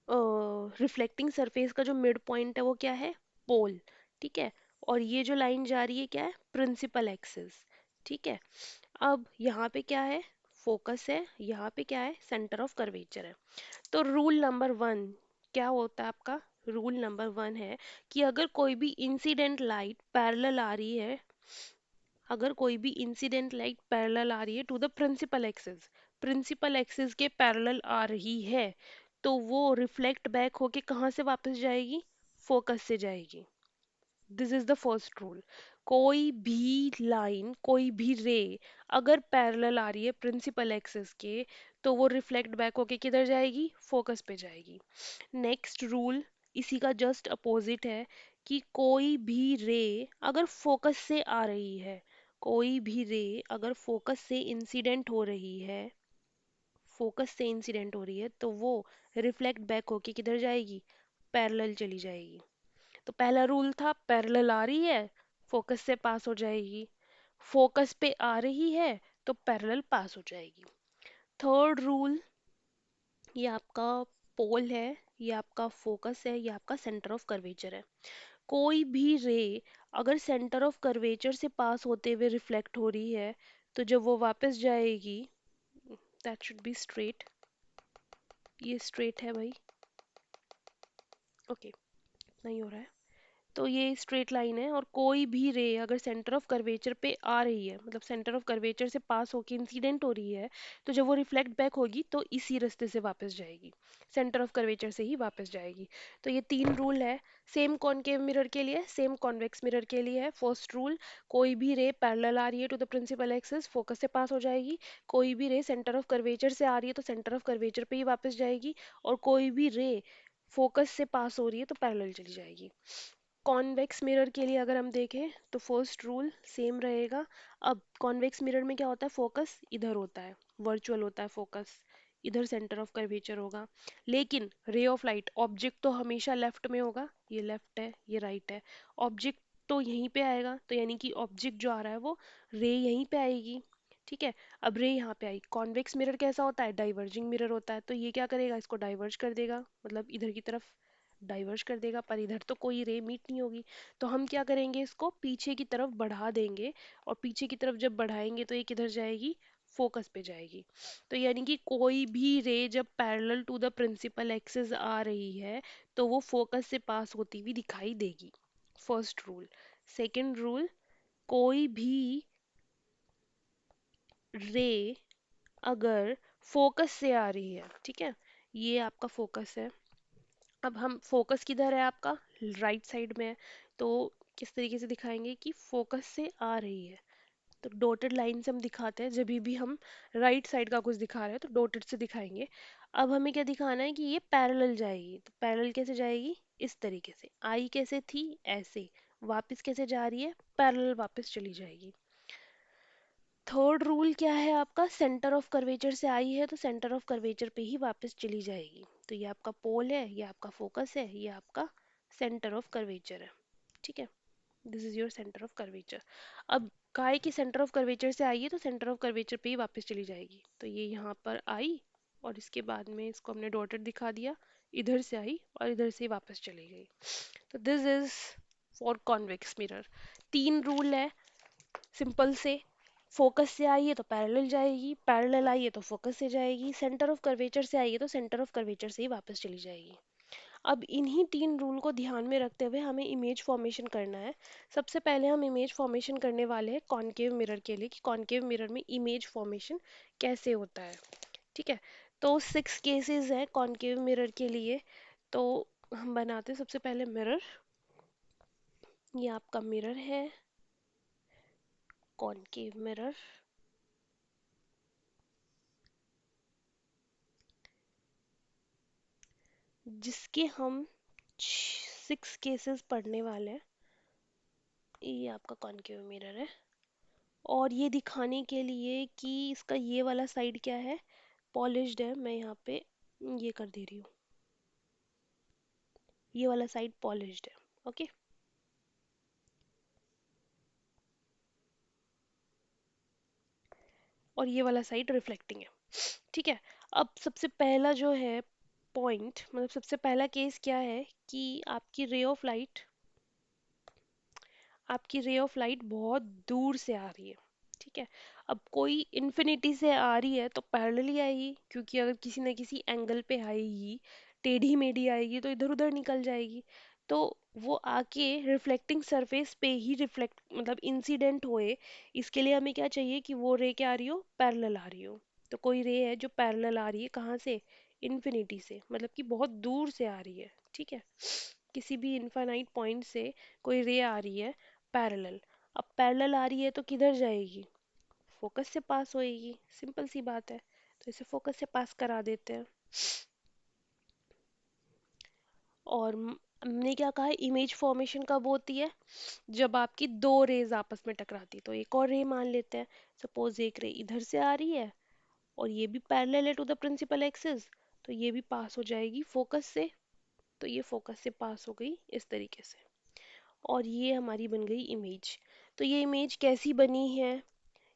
रिफ्लेक्टिंग सरफेस का जो मिड पॉइंट है वो क्या है, पोल। ठीक है, और ये जो लाइन जा रही है क्या है, प्रिंसिपल एक्सिस। ठीक है, अब यहाँ पे क्या है, फोकस है, यहाँ पे क्या है, सेंटर ऑफ कर्वेचर है। तो रूल नंबर वन क्या होता है आपका, रूल नंबर वन है कि अगर कोई भी इंसिडेंट लाइट पैरेलल आ रही है अगर कोई भी इंसिडेंट लाइट पैरेलल आ रही है टू द प्रिंसिपल एक्सिस के पैरेलल आ रही है, तो वो रिफ्लेक्ट बैक होके कहाँ से वापस जाएगी? फोकस से जाएगी। This is the first rule. कोई भी लाइन, कोई भी रे अगर पैरेलल आ रही है प्रिंसिपल एक्सिस के, तो वो रिफ्लेक्ट बैक होके किधर जाएगी? फोकस पे जाएगी। नेक्स्ट रूल इसी का जस्ट अपोजिट है कि कोई भी रे अगर फोकस से आ रही है, कोई भी रे अगर फोकस से इंसिडेंट हो रही है, फोकस से इंसिडेंट हो रही है, तो वो रिफ्लेक्ट बैक होके किधर जाएगी? पैरेलल चली जाएगी। तो पहला रूल था पैरेलल आ रही है, फोकस से पास हो जाएगी। फोकस पे आ रही है तो पैरेलल पास हो जाएगी। थर्ड रूल, ये आपका पोल है, ये आपका फोकस है, ये आपका सेंटर ऑफ कर्वेचर है। कोई भी रे अगर सेंटर ऑफ कर्वेचर से पास होते हुए रिफ्लेक्ट हो रही है, तो जब वो वापस जाएगी, दैट शुड बी स्ट्रेट, ये स्ट्रेट है भाई, ओके, नहीं हो रहा है। तो ये स्ट्रेट लाइन है, और कोई भी रे अगर सेंटर ऑफ कर्वेचर पे आ रही है, मतलब सेंटर ऑफ कर्वेचर से पास होके इंसिडेंट हो रही है, तो जब वो रिफ्लेक्ट बैक होगी तो इसी रास्ते से वापस जाएगी, सेंटर ऑफ कर्वेचर से ही वापस जाएगी। तो ये तीन रूल है, सेम कॉनकेव मिरर के लिए, सेम कॉन्वेक्स मिरर के लिए है। फर्स्ट रूल, कोई भी रे पैरेलल आ रही है to the principal axis, focus से पास हो जाएगी। कोई भी रे सेंटर ऑफ कर्वेचर से आ रही है तो सेंटर ऑफ कर्वेचर पे ही वापस जाएगी। और कोई भी रे फोकस से पास हो रही है तो पैरेलल चली जाएगी। कॉन्वेक्स मिरर के लिए अगर हम देखें तो फर्स्ट रूल सेम रहेगा। अब कॉन्वेक्स मिरर में क्या होता है? फोकस इधर होता है, वर्चुअल होता है फोकस, इधर सेंटर ऑफ कर्वेचर होगा। लेकिन रे ऑफ लाइट, ऑब्जेक्ट तो हमेशा लेफ्ट में होगा, ये लेफ्ट है ये राइट है, ऑब्जेक्ट तो यहीं पे आएगा, तो यानी कि ऑब्जेक्ट जो आ रहा है वो रे यहीं पे आएगी। ठीक है, अब रे यहाँ पे आई। कॉन्वेक्स मिरर कैसा होता है? डाइवर्जिंग मिरर होता है, तो ये क्या करेगा? इसको डाइवर्ज कर देगा, मतलब इधर की तरफ डाइवर्ज कर देगा, पर इधर तो कोई रे मीट नहीं होगी। तो हम क्या करेंगे? इसको पीछे की तरफ बढ़ा देंगे, और पीछे की तरफ जब बढ़ाएंगे तो ये किधर जाएगी? फोकस पे जाएगी। तो यानी कि कोई भी रे जब parallel to the principal axis आ रही है, तो वो फोकस से पास होती हुई दिखाई देगी। First rule. सेकंड रूल, कोई भी रे अगर फोकस से आ रही है, ठीक है, ये आपका फोकस है। अब हम फोकस किधर है? आपका राइट साइड में है। तो किस तरीके से दिखाएंगे कि फोकस से आ रही है? तो डॉटेड लाइन से हम दिखाते हैं, जब भी हम राइट साइड का कुछ दिखा रहे हैं तो डॉटेड से दिखाएंगे। अब हमें क्या दिखाना है? कि ये पैरेलल जाएगी। तो पैरेलल कैसे जाएगी? इस तरीके से आई कैसे थी? ऐसे। वापस कैसे जा रही है? पैरेलल वापस चली जाएगी। थर्ड रूल क्या है आपका? सेंटर ऑफ कर्वेचर से आई है तो सेंटर ऑफ कर्वेचर पे ही वापस चली जाएगी। तो ये आपका पोल है, ये आपका फोकस है, ये आपका सेंटर ऑफ कर्वेचर है। ठीक है, this is your centre of curvature. अब काय की सेंटर ऑफ कर्वेचर से आई है तो सेंटर ऑफ कर्वेचर पे ही वापस चली जाएगी। तो ये यहाँ पर आई, और इसके बाद में इसको हमने डॉटेड दिखा दिया, इधर से आई और इधर से ही वापस चली गई। तो this is for convex mirror. तीन रूल है सिंपल से। फोकस से आई है तो पैरेलल जाएगी, पैरेलल आई है तो फोकस से जाएगी, सेंटर ऑफ कर्वेचर से आई है तो सेंटर ऑफ कर्वेचर से ही वापस चली जाएगी। अब इन्हीं तीन रूल को ध्यान में रखते हुए हमें इमेज फॉर्मेशन करना है। सबसे पहले हम इमेज फॉर्मेशन करने वाले हैं कॉनकेव मिरर के लिए, कि कॉनकेव मिरर में इमेज फॉर्मेशन कैसे होता है। ठीक है, तो 6 केसेस हैं कॉनकेव मिरर के लिए। तो हम बनाते हैं सबसे पहले मिरर। ये आपका मिरर है, कॉनकेव मिरर। जिसके हम 6 केसेस पढ़ने वाले हैं। ये आपका कॉनकेव मिरर है, और ये दिखाने के लिए कि इसका ये वाला साइड क्या है? पॉलिश्ड है। मैं यहाँ पे ये कर दे रही हूँ, ये वाला साइड पॉलिश्ड है। ओके, और ये वाला साइड रिफ्लेक्टिंग है। ठीक है, अब सबसे पहला जो है पॉइंट, मतलब सबसे पहला केस क्या है? कि आपकी रे ऑफ लाइट बहुत दूर से आ रही है। ठीक है, अब कोई इन्फिनिटी से आ रही है तो पैरेलल ही आएगी, क्योंकि अगर किसी न किसी एंगल पे आएगी, टेढ़ी मेढ़ी आएगी तो इधर उधर निकल जाएगी। तो वो आके रिफ्लेक्टिंग सरफेस पे ही रिफ्लेक्ट मतलब इंसिडेंट होए, इसके लिए हमें क्या चाहिए कि वो रे क्या आ रही हो, पैरेलल आ रही हो। तो कोई रे है जो पैरेलल आ रही है, कहाँ से, इन्फिनिटी से, मतलब कि बहुत दूर से आ रही है, ठीक है, किसी भी इनफाइनाइट पॉइंट से कोई रे आ रही है पैरेलल। अब पैरेलल आ रही है तो किधर जाएगी, फोकस से पास होएगी, सिंपल सी बात है। तो इसे फोकस से पास करा देते हैं। और हमने क्या कहा है, इमेज फॉर्मेशन कब होती है, जब आपकी दो रेज आपस में टकराती है। तो एक और रे मान लेते हैं, सपोज एक रे इधर से आ रही है और ये भी पैरेलल है टू द प्रिंसिपल एक्सिस, तो ये भी पास हो जाएगी फोकस से। तो ये फोकस से पास हो गई इस तरीके से, और ये हमारी बन गई इमेज। तो ये इमेज कैसी बनी है,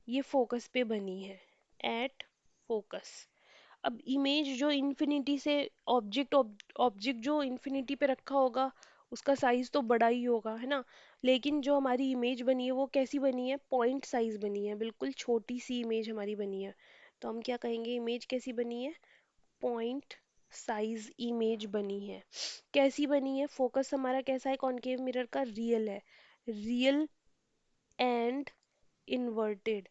ये फोकस पे बनी है, एट फोकस। अब इमेज जो इन्फिनिटी से ऑब्जेक्ट ऑब्जेक्ट जो इन्फिनिटी पे रखा होगा उसका साइज तो बड़ा ही होगा, है ना। लेकिन जो हमारी इमेज बनी है वो कैसी बनी है, पॉइंट साइज बनी है, बिल्कुल छोटी सी इमेज हमारी बनी है। तो हम क्या कहेंगे, इमेज कैसी बनी है, पॉइंट साइज इमेज बनी है। कैसी बनी है, फोकस हमारा कैसा है, कॉनकेव मिरर का रियल है, रियल एंड इन्वर्टेड।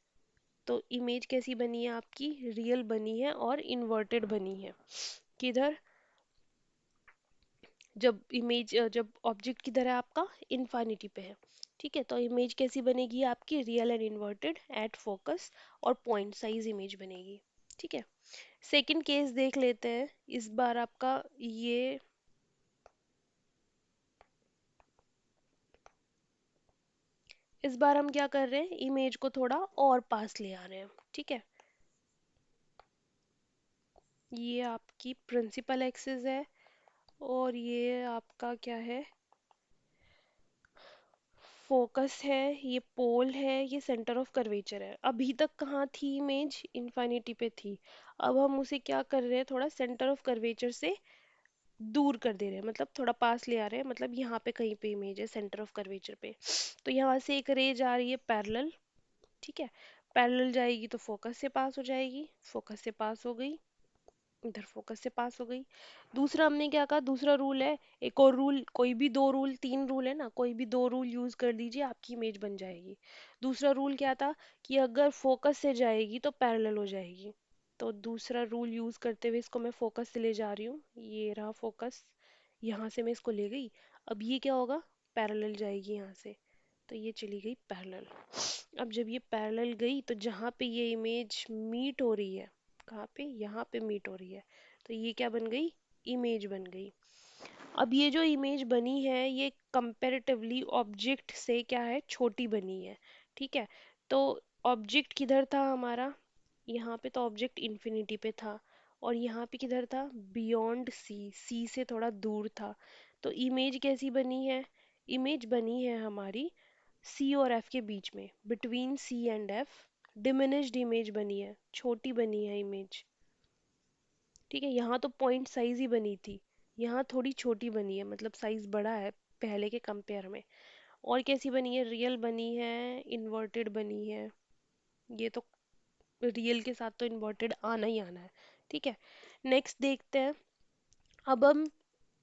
तो इमेज कैसी बनी है आपकी, रियल बनी है और इन्वर्टेड बनी है। किधर, जब इमेज जब ऑब्जेक्ट किधर है आपका, इन्फानिटी पे है, ठीक है। तो इमेज कैसी बनेगी आपकी, real and inverted at focus, और पॉइंट साइज इमेज बनेगी, ठीक है। सेकंड केस देख लेते हैं। इस बार आपका ये, इस बार हम क्या कर रहे हैं, इमेज को थोड़ा और पास ले आ रहे हैं, ठीक है। ये आपकी प्रिंसिपल एक्सिस है और ये आपका क्या है, फोकस है, ये पोल है, ये सेंटर ऑफ कर्वेचर है। अभी तक कहाँ थी इमेज, इन्फिनिटी पे थी। अब हम उसे क्या कर रहे हैं, थोड़ा सेंटर ऑफ कर्वेचर से दूर कर दे रहे हैं, मतलब थोड़ा पास ले आ रहे हैं, मतलब यहाँ पे कहीं पे इमेज है सेंटर ऑफ कर्वेचर पे। तो यहाँ से एक रे जा रही है पैरेलल, ठीक है। पैरेलल जाएगी तो फोकस से पास हो जाएगी, फोकस से पास हो गई, इधर फोकस से पास हो गई। दूसरा हमने क्या कहा, दूसरा रूल है, एक और रूल, कोई भी दो रूल, तीन रूल है ना, कोई भी दो रूल यूज कर दीजिए, आपकी इमेज बन जाएगी। दूसरा रूल क्या था, कि अगर फोकस से जाएगी तो पैरेलल हो जाएगी। तो दूसरा रूल यूज करते हुए इसको मैं फोकस से ले जा रही हूँ, ये रहा फोकस, यहाँ से मैं इसको ले गई। अब ये क्या होगा, पैरेलल जाएगी यहाँ से, तो ये चली गई पैरेलल। अब जब ये पैरेलल गई तो जहाँ पे ये इमेज मीट हो रही है, कहाँ पे, यहाँ पे मीट हो रही है, तो ये क्या बन गई, इमेज बन गई। अब ये जो इमेज बनी है ये कंपैरेटिवली ऑब्जेक्ट से क्या है, छोटी बनी है, ठीक है। तो ऑब्जेक्ट किधर था हमारा, यहाँ पे तो ऑब्जेक्ट इन्फिनिटी पे था, और यहाँ पे किधर था, बियॉन्ड सी, सी से थोड़ा दूर था। तो इमेज कैसी बनी है, इमेज बनी है हमारी सी और एफ के बीच में, between C and F, diminished image बनी है, छोटी बनी है इमेज, ठीक है। यहाँ तो पॉइंट साइज ही बनी थी, यहाँ थोड़ी छोटी बनी है, मतलब साइज बड़ा है पहले के कंपेयर में। और कैसी बनी है, रियल बनी है, इन्वर्टेड बनी है। ये तो रियल के साथ तो इन्वर्टेड आना ही आना है, ठीक है। नेक्स्ट देखते हैं। अब हम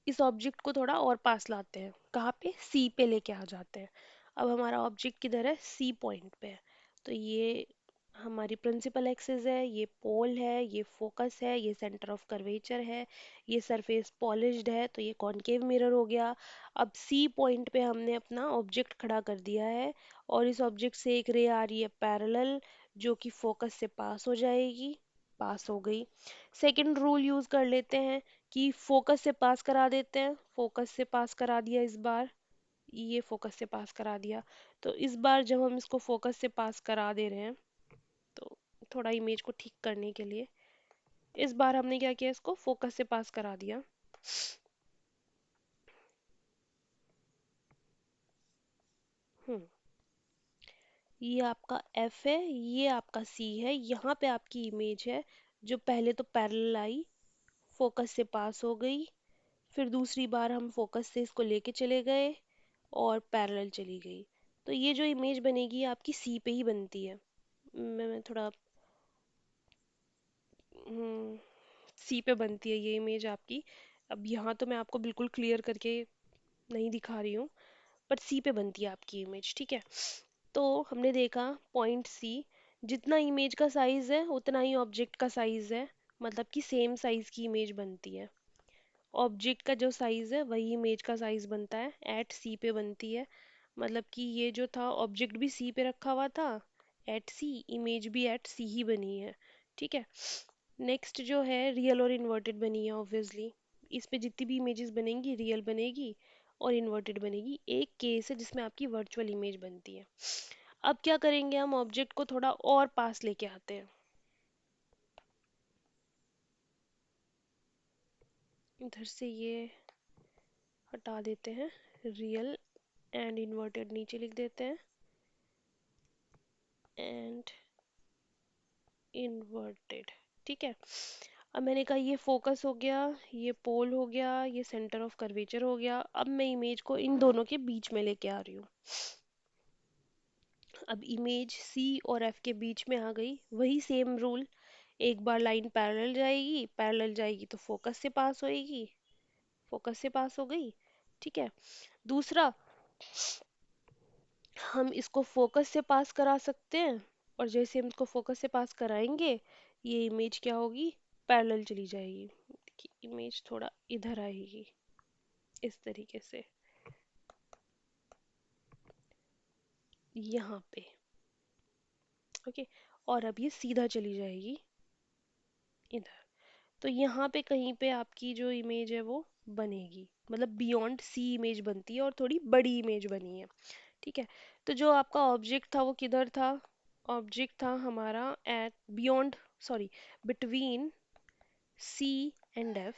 इस ऑब्जेक्ट को थोड़ा और पास लाते हैं, कहाँ पे, सी पे लेके आ जाते हैं। अब हमारा ऑब्जेक्ट किधर है, सी पॉइंट पे है। तो ये हमारी प्रिंसिपल एक्सिस है, ये पोल है, ये फोकस है, ये सेंटर ऑफ कर्वेचर है, ये सरफेस पॉलिश्ड है, तो ये कॉनकेव मिरर हो गया। अब सी पॉइंट पे हमने अपना ऑब्जेक्ट खड़ा कर दिया है, और इस ऑब्जेक्ट से एक रे आ रही है पैरेलल, जो कि फोकस से पास हो जाएगी, पास हो गई। सेकंड रूल यूज कर लेते हैं, कि फोकस से पास करा देते हैं, फोकस से पास करा दिया इस बार, ये फोकस से पास करा दिया। तो इस बार जब हम इसको फोकस से पास करा दे रहे हैं, तो थोड़ा इमेज को ठीक करने के लिए इस बार हमने क्या किया, इसको फोकस से पास करा दिया। हम्म, ये आपका F है, ये आपका C है, यहाँ पे आपकी इमेज है, जो पहले तो पैरेलल आई, फोकस से पास हो गई, फिर दूसरी बार हम फोकस से इसको लेके चले गए और पैरेलल चली गई। तो ये जो इमेज बनेगी आपकी सी पे ही बनती है। मैं थोड़ा, सी पे बनती है ये इमेज आपकी। अब यहाँ तो मैं आपको बिल्कुल क्लियर करके नहीं दिखा रही हूँ, पर सी पे बनती है आपकी इमेज, ठीक है। तो हमने देखा पॉइंट सी, जितना इमेज का साइज है उतना ही ऑब्जेक्ट का साइज है, मतलब कि सेम साइज की इमेज बनती है। ऑब्जेक्ट का जो साइज है वही इमेज का साइज बनता है, एट सी पे बनती है। मतलब कि ये जो था ऑब्जेक्ट भी सी पे रखा हुआ था, एट सी, इमेज भी एट सी ही बनी है, ठीक है। नेक्स्ट जो है रियल और इन्वर्टेड बनी है ऑब्वियसली। इस पे जितनी भी इमेजेस बनेंगी रियल बनेगी और इन्वर्टेड बनेगी। एक केस है जिसमें आपकी वर्चुअल इमेज बनती है। अब क्या करेंगे, हम ऑब्जेक्ट को थोड़ा और पास लेके आते हैं। इधर से ये हटा देते हैं, रियल एंड इन्वर्टेड नीचे लिख देते हैं, एंड इन्वर्टेड, ठीक है। अब मैंने कहा ये फोकस हो गया, ये पोल हो गया, ये सेंटर ऑफ कर्वेचर हो गया। अब मैं इमेज को इन दोनों के बीच में लेके आ रही हूँ। अब इमेज सी और एफ के बीच में आ गई, वही सेम रूल। एक बार लाइन पैरेलल जाएगी, पैरेलल जाएगी तो फोकस से पास होएगी, फोकस से पास हो गई, ठीक है। दूसरा, हम इसको फोकस से पास करा सकते हैं, और जैसे हम इसको फोकस से पास कराएंगे ये इमेज क्या होगी, पैरेलल चली जाएगी। कि इमेज थोड़ा इधर आएगी इस तरीके से, यहाँ पे, ओके। और अब ये सीधा चली जाएगी इधर। तो यहाँ पे कहीं पे आपकी जो इमेज है वो बनेगी, मतलब बियॉन्ड सी इमेज बनती है और थोड़ी बड़ी इमेज बनी है, ठीक है। तो जो आपका ऑब्जेक्ट था वो किधर था, ऑब्जेक्ट था हमारा at beyond, sorry, between C and F,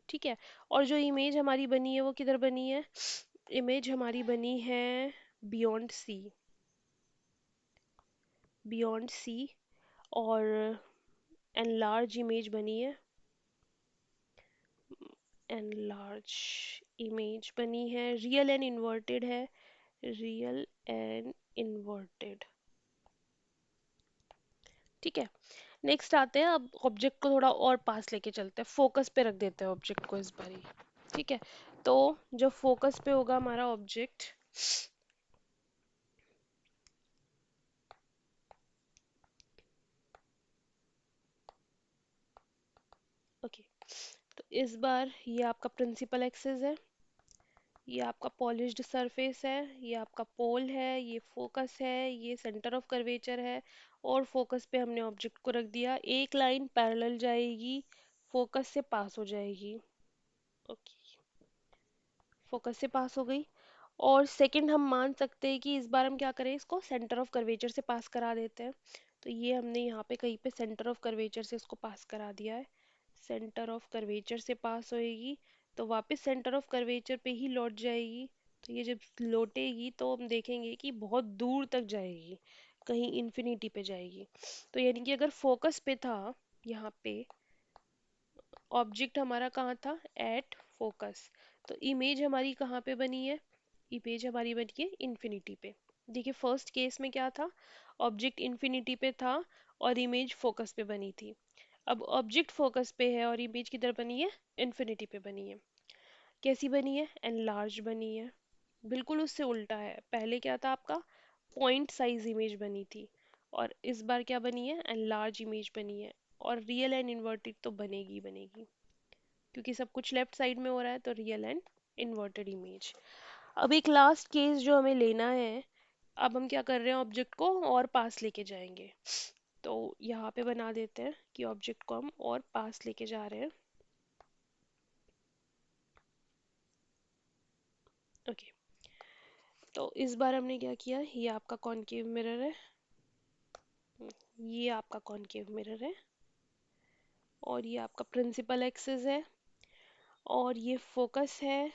ठीक है। और जो इमेज हमारी बनी है वो किधर बनी है, इमेज हमारी बनी है बियॉन्ड सी, बियॉन्ड सी। और एनलार्ज इमेज बनी है, एनलार्ज इमेज बनी है, रियल एंड इन्वर्टेड है, रियल एंड इन्वर्टेड, ठीक है। नेक्स्ट आते हैं, अब ऑब्जेक्ट को थोड़ा और पास लेके चलते हैं, फोकस पे रख देते हैं ऑब्जेक्ट को इस बारी, ठीक है। तो जो फोकस पे होगा हमारा ऑब्जेक्ट, ओके। तो इस बार ये आपका प्रिंसिपल एक्सिस है, ये आपका पॉलिश्ड सरफेस है, ये आपका पोल है, ये फोकस है, ये सेंटर ऑफ कर्वेचर है। और फोकस पे हमने ऑब्जेक्ट को रख दिया, एक लाइन पैरेलल जाएगी, फोकस से पास हो जाएगी, ओके, फोकस से पास हो गई। और सेकंड हम मान सकते हैं कि इस बार हम क्या करें, इसको सेंटर ऑफ कर्वेचर से पास करा देते हैं। तो ये हमने यहाँ पे कहीं पे सेंटर ऑफ कर्वेचर से इसको पास करा दिया है, सेंटर ऑफ कर्वेचर से पास होएगी तो वापस सेंटर ऑफ कर्वेचर पे ही लौट जाएगी। तो ये जब लौटेगी तो हम देखेंगे कि बहुत दूर तक जाएगी, कहीं इन्फिनिटी पे जाएगी। तो यानी कि अगर फोकस पे था यहाँ पे, ऑब्जेक्ट हमारा कहाँ था, एट फोकस, तो इमेज हमारी कहाँ पे बनी है, इमेज हमारी बनी है इन्फिनिटी पे। देखिए फर्स्ट केस में क्या था, ऑब्जेक्ट इन्फिनिटी पे था और इमेज फोकस पे बनी थी। अब ऑब्जेक्ट फोकस पे है और इमेज किधर बनी है, इन्फिनिटी पे बनी है। कैसी बनी है, एनलार्ज बनी है। बिल्कुल उससे उल्टा है, पहले क्या था आपका, पॉइंट साइज इमेज बनी थी, और इस बार क्या बनी है, एनलार्ज इमेज बनी है। और रियल एंड इन्वर्टेड तो बनेगी ही बनेगी, क्योंकि सब कुछ लेफ्ट साइड में हो रहा है, तो रियल एंड इन्वर्टेड इमेज। अब एक लास्ट केस जो हमें लेना है, अब हम क्या कर रहे हैं, ऑब्जेक्ट को और पास लेके जाएंगे। तो यहाँ पे बना देते हैं कि ऑब्जेक्ट को हम और पास लेके जा रहे हैं, ओके। तो इस बार हमने क्या किया, ये आपका कॉनकेव मिरर है, ये आपका कॉनकेव मिरर है, और ये आपका प्रिंसिपल एक्सिस है, और ये फोकस है,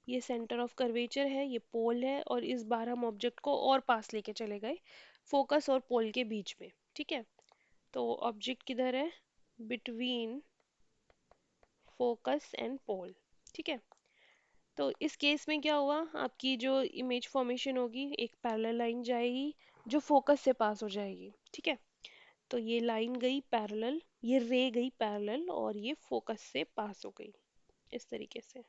ये सेंटर ऑफ कर्वेचर है, ये पोल है। और इस बार हम ऑब्जेक्ट को और पास लेके चले गए फोकस और पोल के बीच में, ठीक है। तो ऑब्जेक्ट किधर है, बिटवीन फोकस एंड पोल, ठीक है। तो इस केस में क्या हुआ, आपकी जो इमेज फॉर्मेशन होगी, एक पैरेलल लाइन जाएगी जो फोकस से पास हो जाएगी, ठीक है। तो ये लाइन गई पैरेलल, ये रे गई पैरेलल, और ये फोकस से पास हो गई इस तरीके से,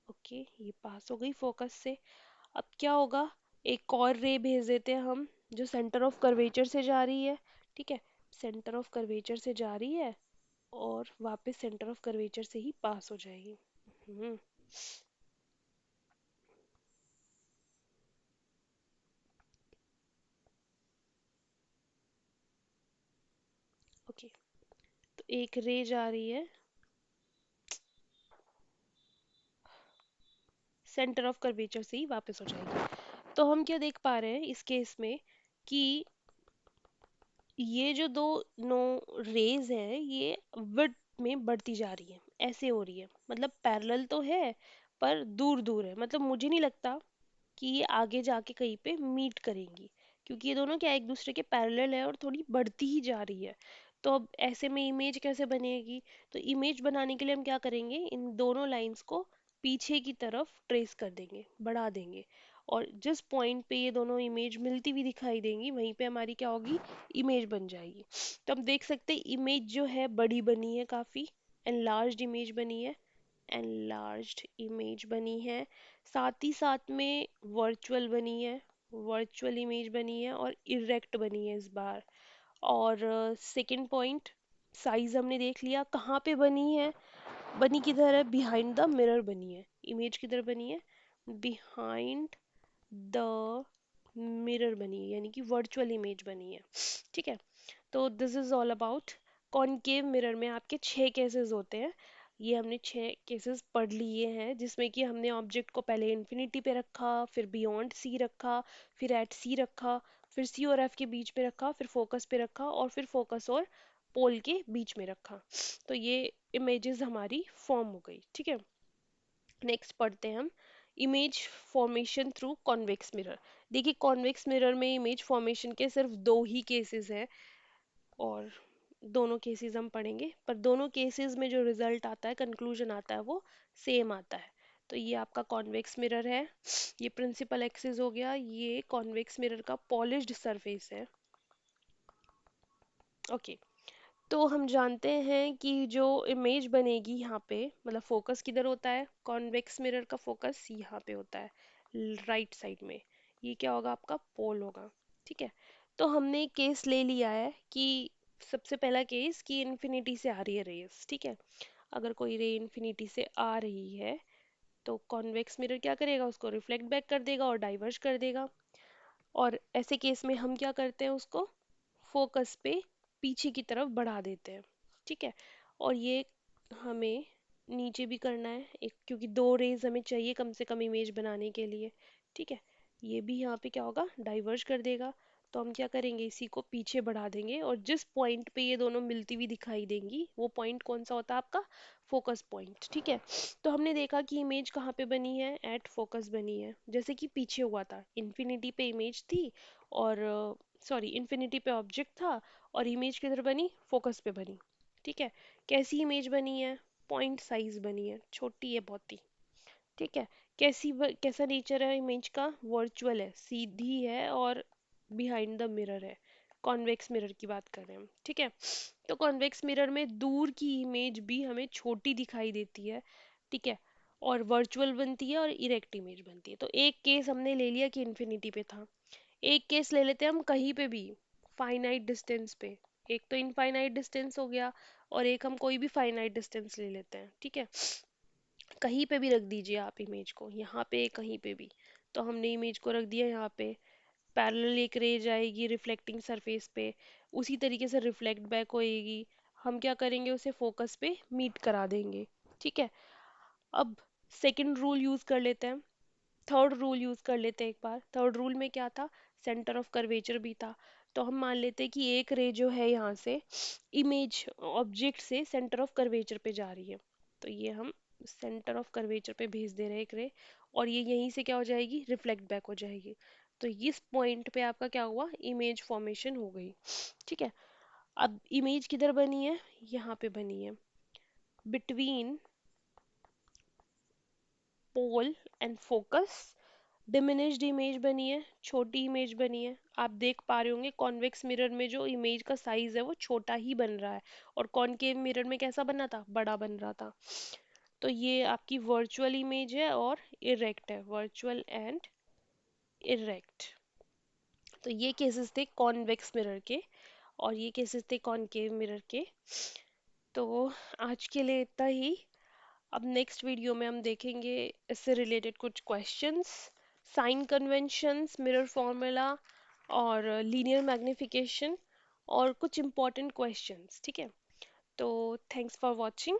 ओके, ये पास हो गई फोकस से। अब क्या होगा, एक और रे भेज देते हैं हम जो सेंटर ऑफ कर्वेचर से जा रही है। ठीक है, सेंटर ऑफ कर्वेचर से जा रही है और वापस सेंटर ऑफ कर्वेचर से ही पास हो जाएगी। हम्म। ओके, तो एक रे जा रही है सेंटर ऑफ कर्वेचर से ही वापस हो जाएगी। तो हम क्या देख पा रहे हैं इस केस में कि ये जो दो नो रेज है ये विड्थ में बढ़ती जा रही है, ऐसे हो रही है, मतलब पैरेलल तो है पर दूर दूर है। मतलब मुझे नहीं लगता कि ये आगे जाके कहीं पे मीट करेंगी, क्योंकि ये दोनों क्या एक दूसरे के पैरेलल है और थोड़ी बढ़ती ही जा रही है। तो अब ऐसे में इमेज कैसे बनेगी? तो इमेज बनाने के लिए हम क्या करेंगे, इन दोनों लाइंस को पीछे की तरफ ट्रेस कर देंगे, बढ़ा देंगे, और जिस पॉइंट पे ये दोनों इमेज मिलती हुई दिखाई देंगी वहीं पे हमारी क्या होगी, इमेज बन जाएगी। तो हम देख सकते हैं इमेज जो है बड़ी बनी है, काफी एनलार्ज्ड इमेज बनी है, एनलार्ज्ड इमेज बनी है। साथ ही साथ में वर्चुअल बनी है, वर्चुअल इमेज बनी है और इरेक्ट बनी है इस बार। और सेकंड पॉइंट, साइज हमने देख लिया कहाँ पे बनी है, बनी किधर है, बिहाइंड द मिरर बनी है। इमेज किधर बनी है, बिहाइंड द मिरर बनी है, यानी कि वर्चुअल इमेज बनी है। ठीक है, तो this is all about concave mirror में आपके 6 केसेस होते हैं। ये हमने 6 केसेस पढ़ लिए हैं, जिसमें कि हमने ऑब्जेक्ट को पहले इन्फिनिटी पे रखा, फिर बियॉन्ड सी रखा, फिर एट सी रखा, फिर सी और एफ के बीच में रखा, फिर फोकस पे रखा और फिर फोकस और पोल के बीच में रखा। तो ये इमेजेस हमारी फॉर्म हो गई। ठीक है, नेक्स्ट पढ़ते हैं हम image formation through convex mirror. देखिए कॉन्वेक्स मिरर में इमेज फॉर्मेशन के सिर्फ 2 ही केसेस हैं, और दोनों केसेस हम पढ़ेंगे, पर दोनों केसेस में जो रिजल्ट आता है, कंक्लूजन आता है, वो सेम आता है। तो ये आपका कॉन्वेक्स मिरर है, ये प्रिंसिपल एक्सिस हो गया, ये कॉन्वेक्स मिरर का पॉलिश्ड सरफेस है। ओके, तो हम जानते हैं कि जो इमेज बनेगी यहाँ पे, मतलब फोकस किधर होता है, कॉन्वेक्स मिरर का फोकस यहाँ पे होता है, राइट साइड में। ये क्या होगा, आपका पोल होगा। ठीक है, तो हमने एक केस ले लिया है कि सबसे पहला केस कि इन्फिनिटी से आ रही है रेस। ठीक है, अगर कोई रे इन्फिनिटी से आ रही है तो कॉन्वेक्स मिरर क्या करेगा, उसको रिफ्लेक्ट बैक कर देगा और डाइवर्ज कर देगा। और ऐसे केस में हम क्या करते हैं, उसको फोकस पे पीछे की तरफ बढ़ा देते हैं। ठीक है, और ये हमें नीचे भी करना है एक, क्योंकि 2 रेज हमें चाहिए कम से कम इमेज बनाने के लिए। ठीक है, ये भी यहाँ पे क्या होगा, डाइवर्ज कर देगा। तो हम क्या करेंगे, इसी को पीछे बढ़ा देंगे और जिस पॉइंट पे ये दोनों मिलती हुई दिखाई देंगी वो पॉइंट कौन सा होता है, आपका फोकस पॉइंट। ठीक है, तो हमने देखा कि इमेज कहाँ पे बनी है, एट फोकस बनी है, जैसे कि पीछे हुआ था, इन्फिनिटी पे इमेज थी और सॉरी इन्फिनिटी पे ऑब्जेक्ट था और इमेज किधर बनी, फोकस पे बनी। ठीक है, कैसी इमेज बनी है, पॉइंट साइज बनी है, छोटी है बहुत ही। ठीक है, कैसा नेचर है इमेज का, वर्चुअल है, सीधी है और बिहाइंड द मिरर है। कॉन्वेक्स मिरर की बात कर रहे हैं हम। ठीक है, तो कॉन्वेक्स मिरर में दूर की इमेज भी हमें छोटी दिखाई देती है। ठीक है, और वर्चुअल बनती है और इरेक्ट इमेज बनती है। तो एक केस हमने ले लिया कि इन्फिनिटी पे था, एक केस ले लेते हैं हम कहीं पे भी, फाइनाइट डिस्टेंस पे। एक तो इनफाइनाइट डिस्टेंस हो गया और एक हम कोई भी फाइनाइट डिस्टेंस ले लेते हैं। ठीक है, कहीं पे भी रख दीजिए आप इमेज को, यहाँ पे कहीं पे भी। तो हमने इमेज को रख दिया यहाँ पे, पैरेलल एक रे जाएगी रिफ्लेक्टिंग सरफेस पे, उसी तरीके से रिफ्लेक्ट बैक होएगी। हम क्या करेंगे, उसे फोकस पे मीट करा देंगे। ठीक है, अब सेकंड रूल यूज कर लेते हैं, थर्ड रूल यूज कर लेते हैं एक बार। थर्ड रूल में क्या था, सेंटर ऑफ कर्वेचर भी था। तो हम मान लेते हैं कि एक रे जो है यहाँ से इमेज ऑब्जेक्ट से सेंटर ऑफ कर्वेचर पे जा रही है। तो ये हम सेंटर ऑफ कर्वेचर पे भेज दे रहे हैं एक रे, और ये यहीं से क्या हो जाएगी, रिफ्लेक्ट बैक हो जाएगी। तो इस पॉइंट पे आपका क्या हुआ, इमेज फॉर्मेशन हो गई। ठीक है, अब इमेज किधर बनी है, यहाँ पे बनी है, between pole and focus. Diminished image बनी है, छोटी इमेज बनी है। आप देख पा रहे होंगे कॉन्वेक्स मिरर में जो इमेज का साइज है वो छोटा ही बन रहा है, और कॉनकेव मिरर में कैसा बना था, बड़ा बन रहा था। तो ये आपकी वर्चुअल इमेज है और इरेक्ट है, वर्चुअल एंड इरेक्ट। तो ये केसेस थे कॉन्वेक्स मिरर के, और ये केसेस थे कॉनकेव मिरर के। तो आज के लिए इतना ही। अब नेक्स्ट वीडियो में हम देखेंगे इससे रिलेटेड कुछ questions, sign conventions, mirror formula और लीनियर मैग्निफिकेशन और कुछ इंपॉर्टेंट क्वेश्चंस, ठीक है। तो थैंक्स फॉर वॉचिंग।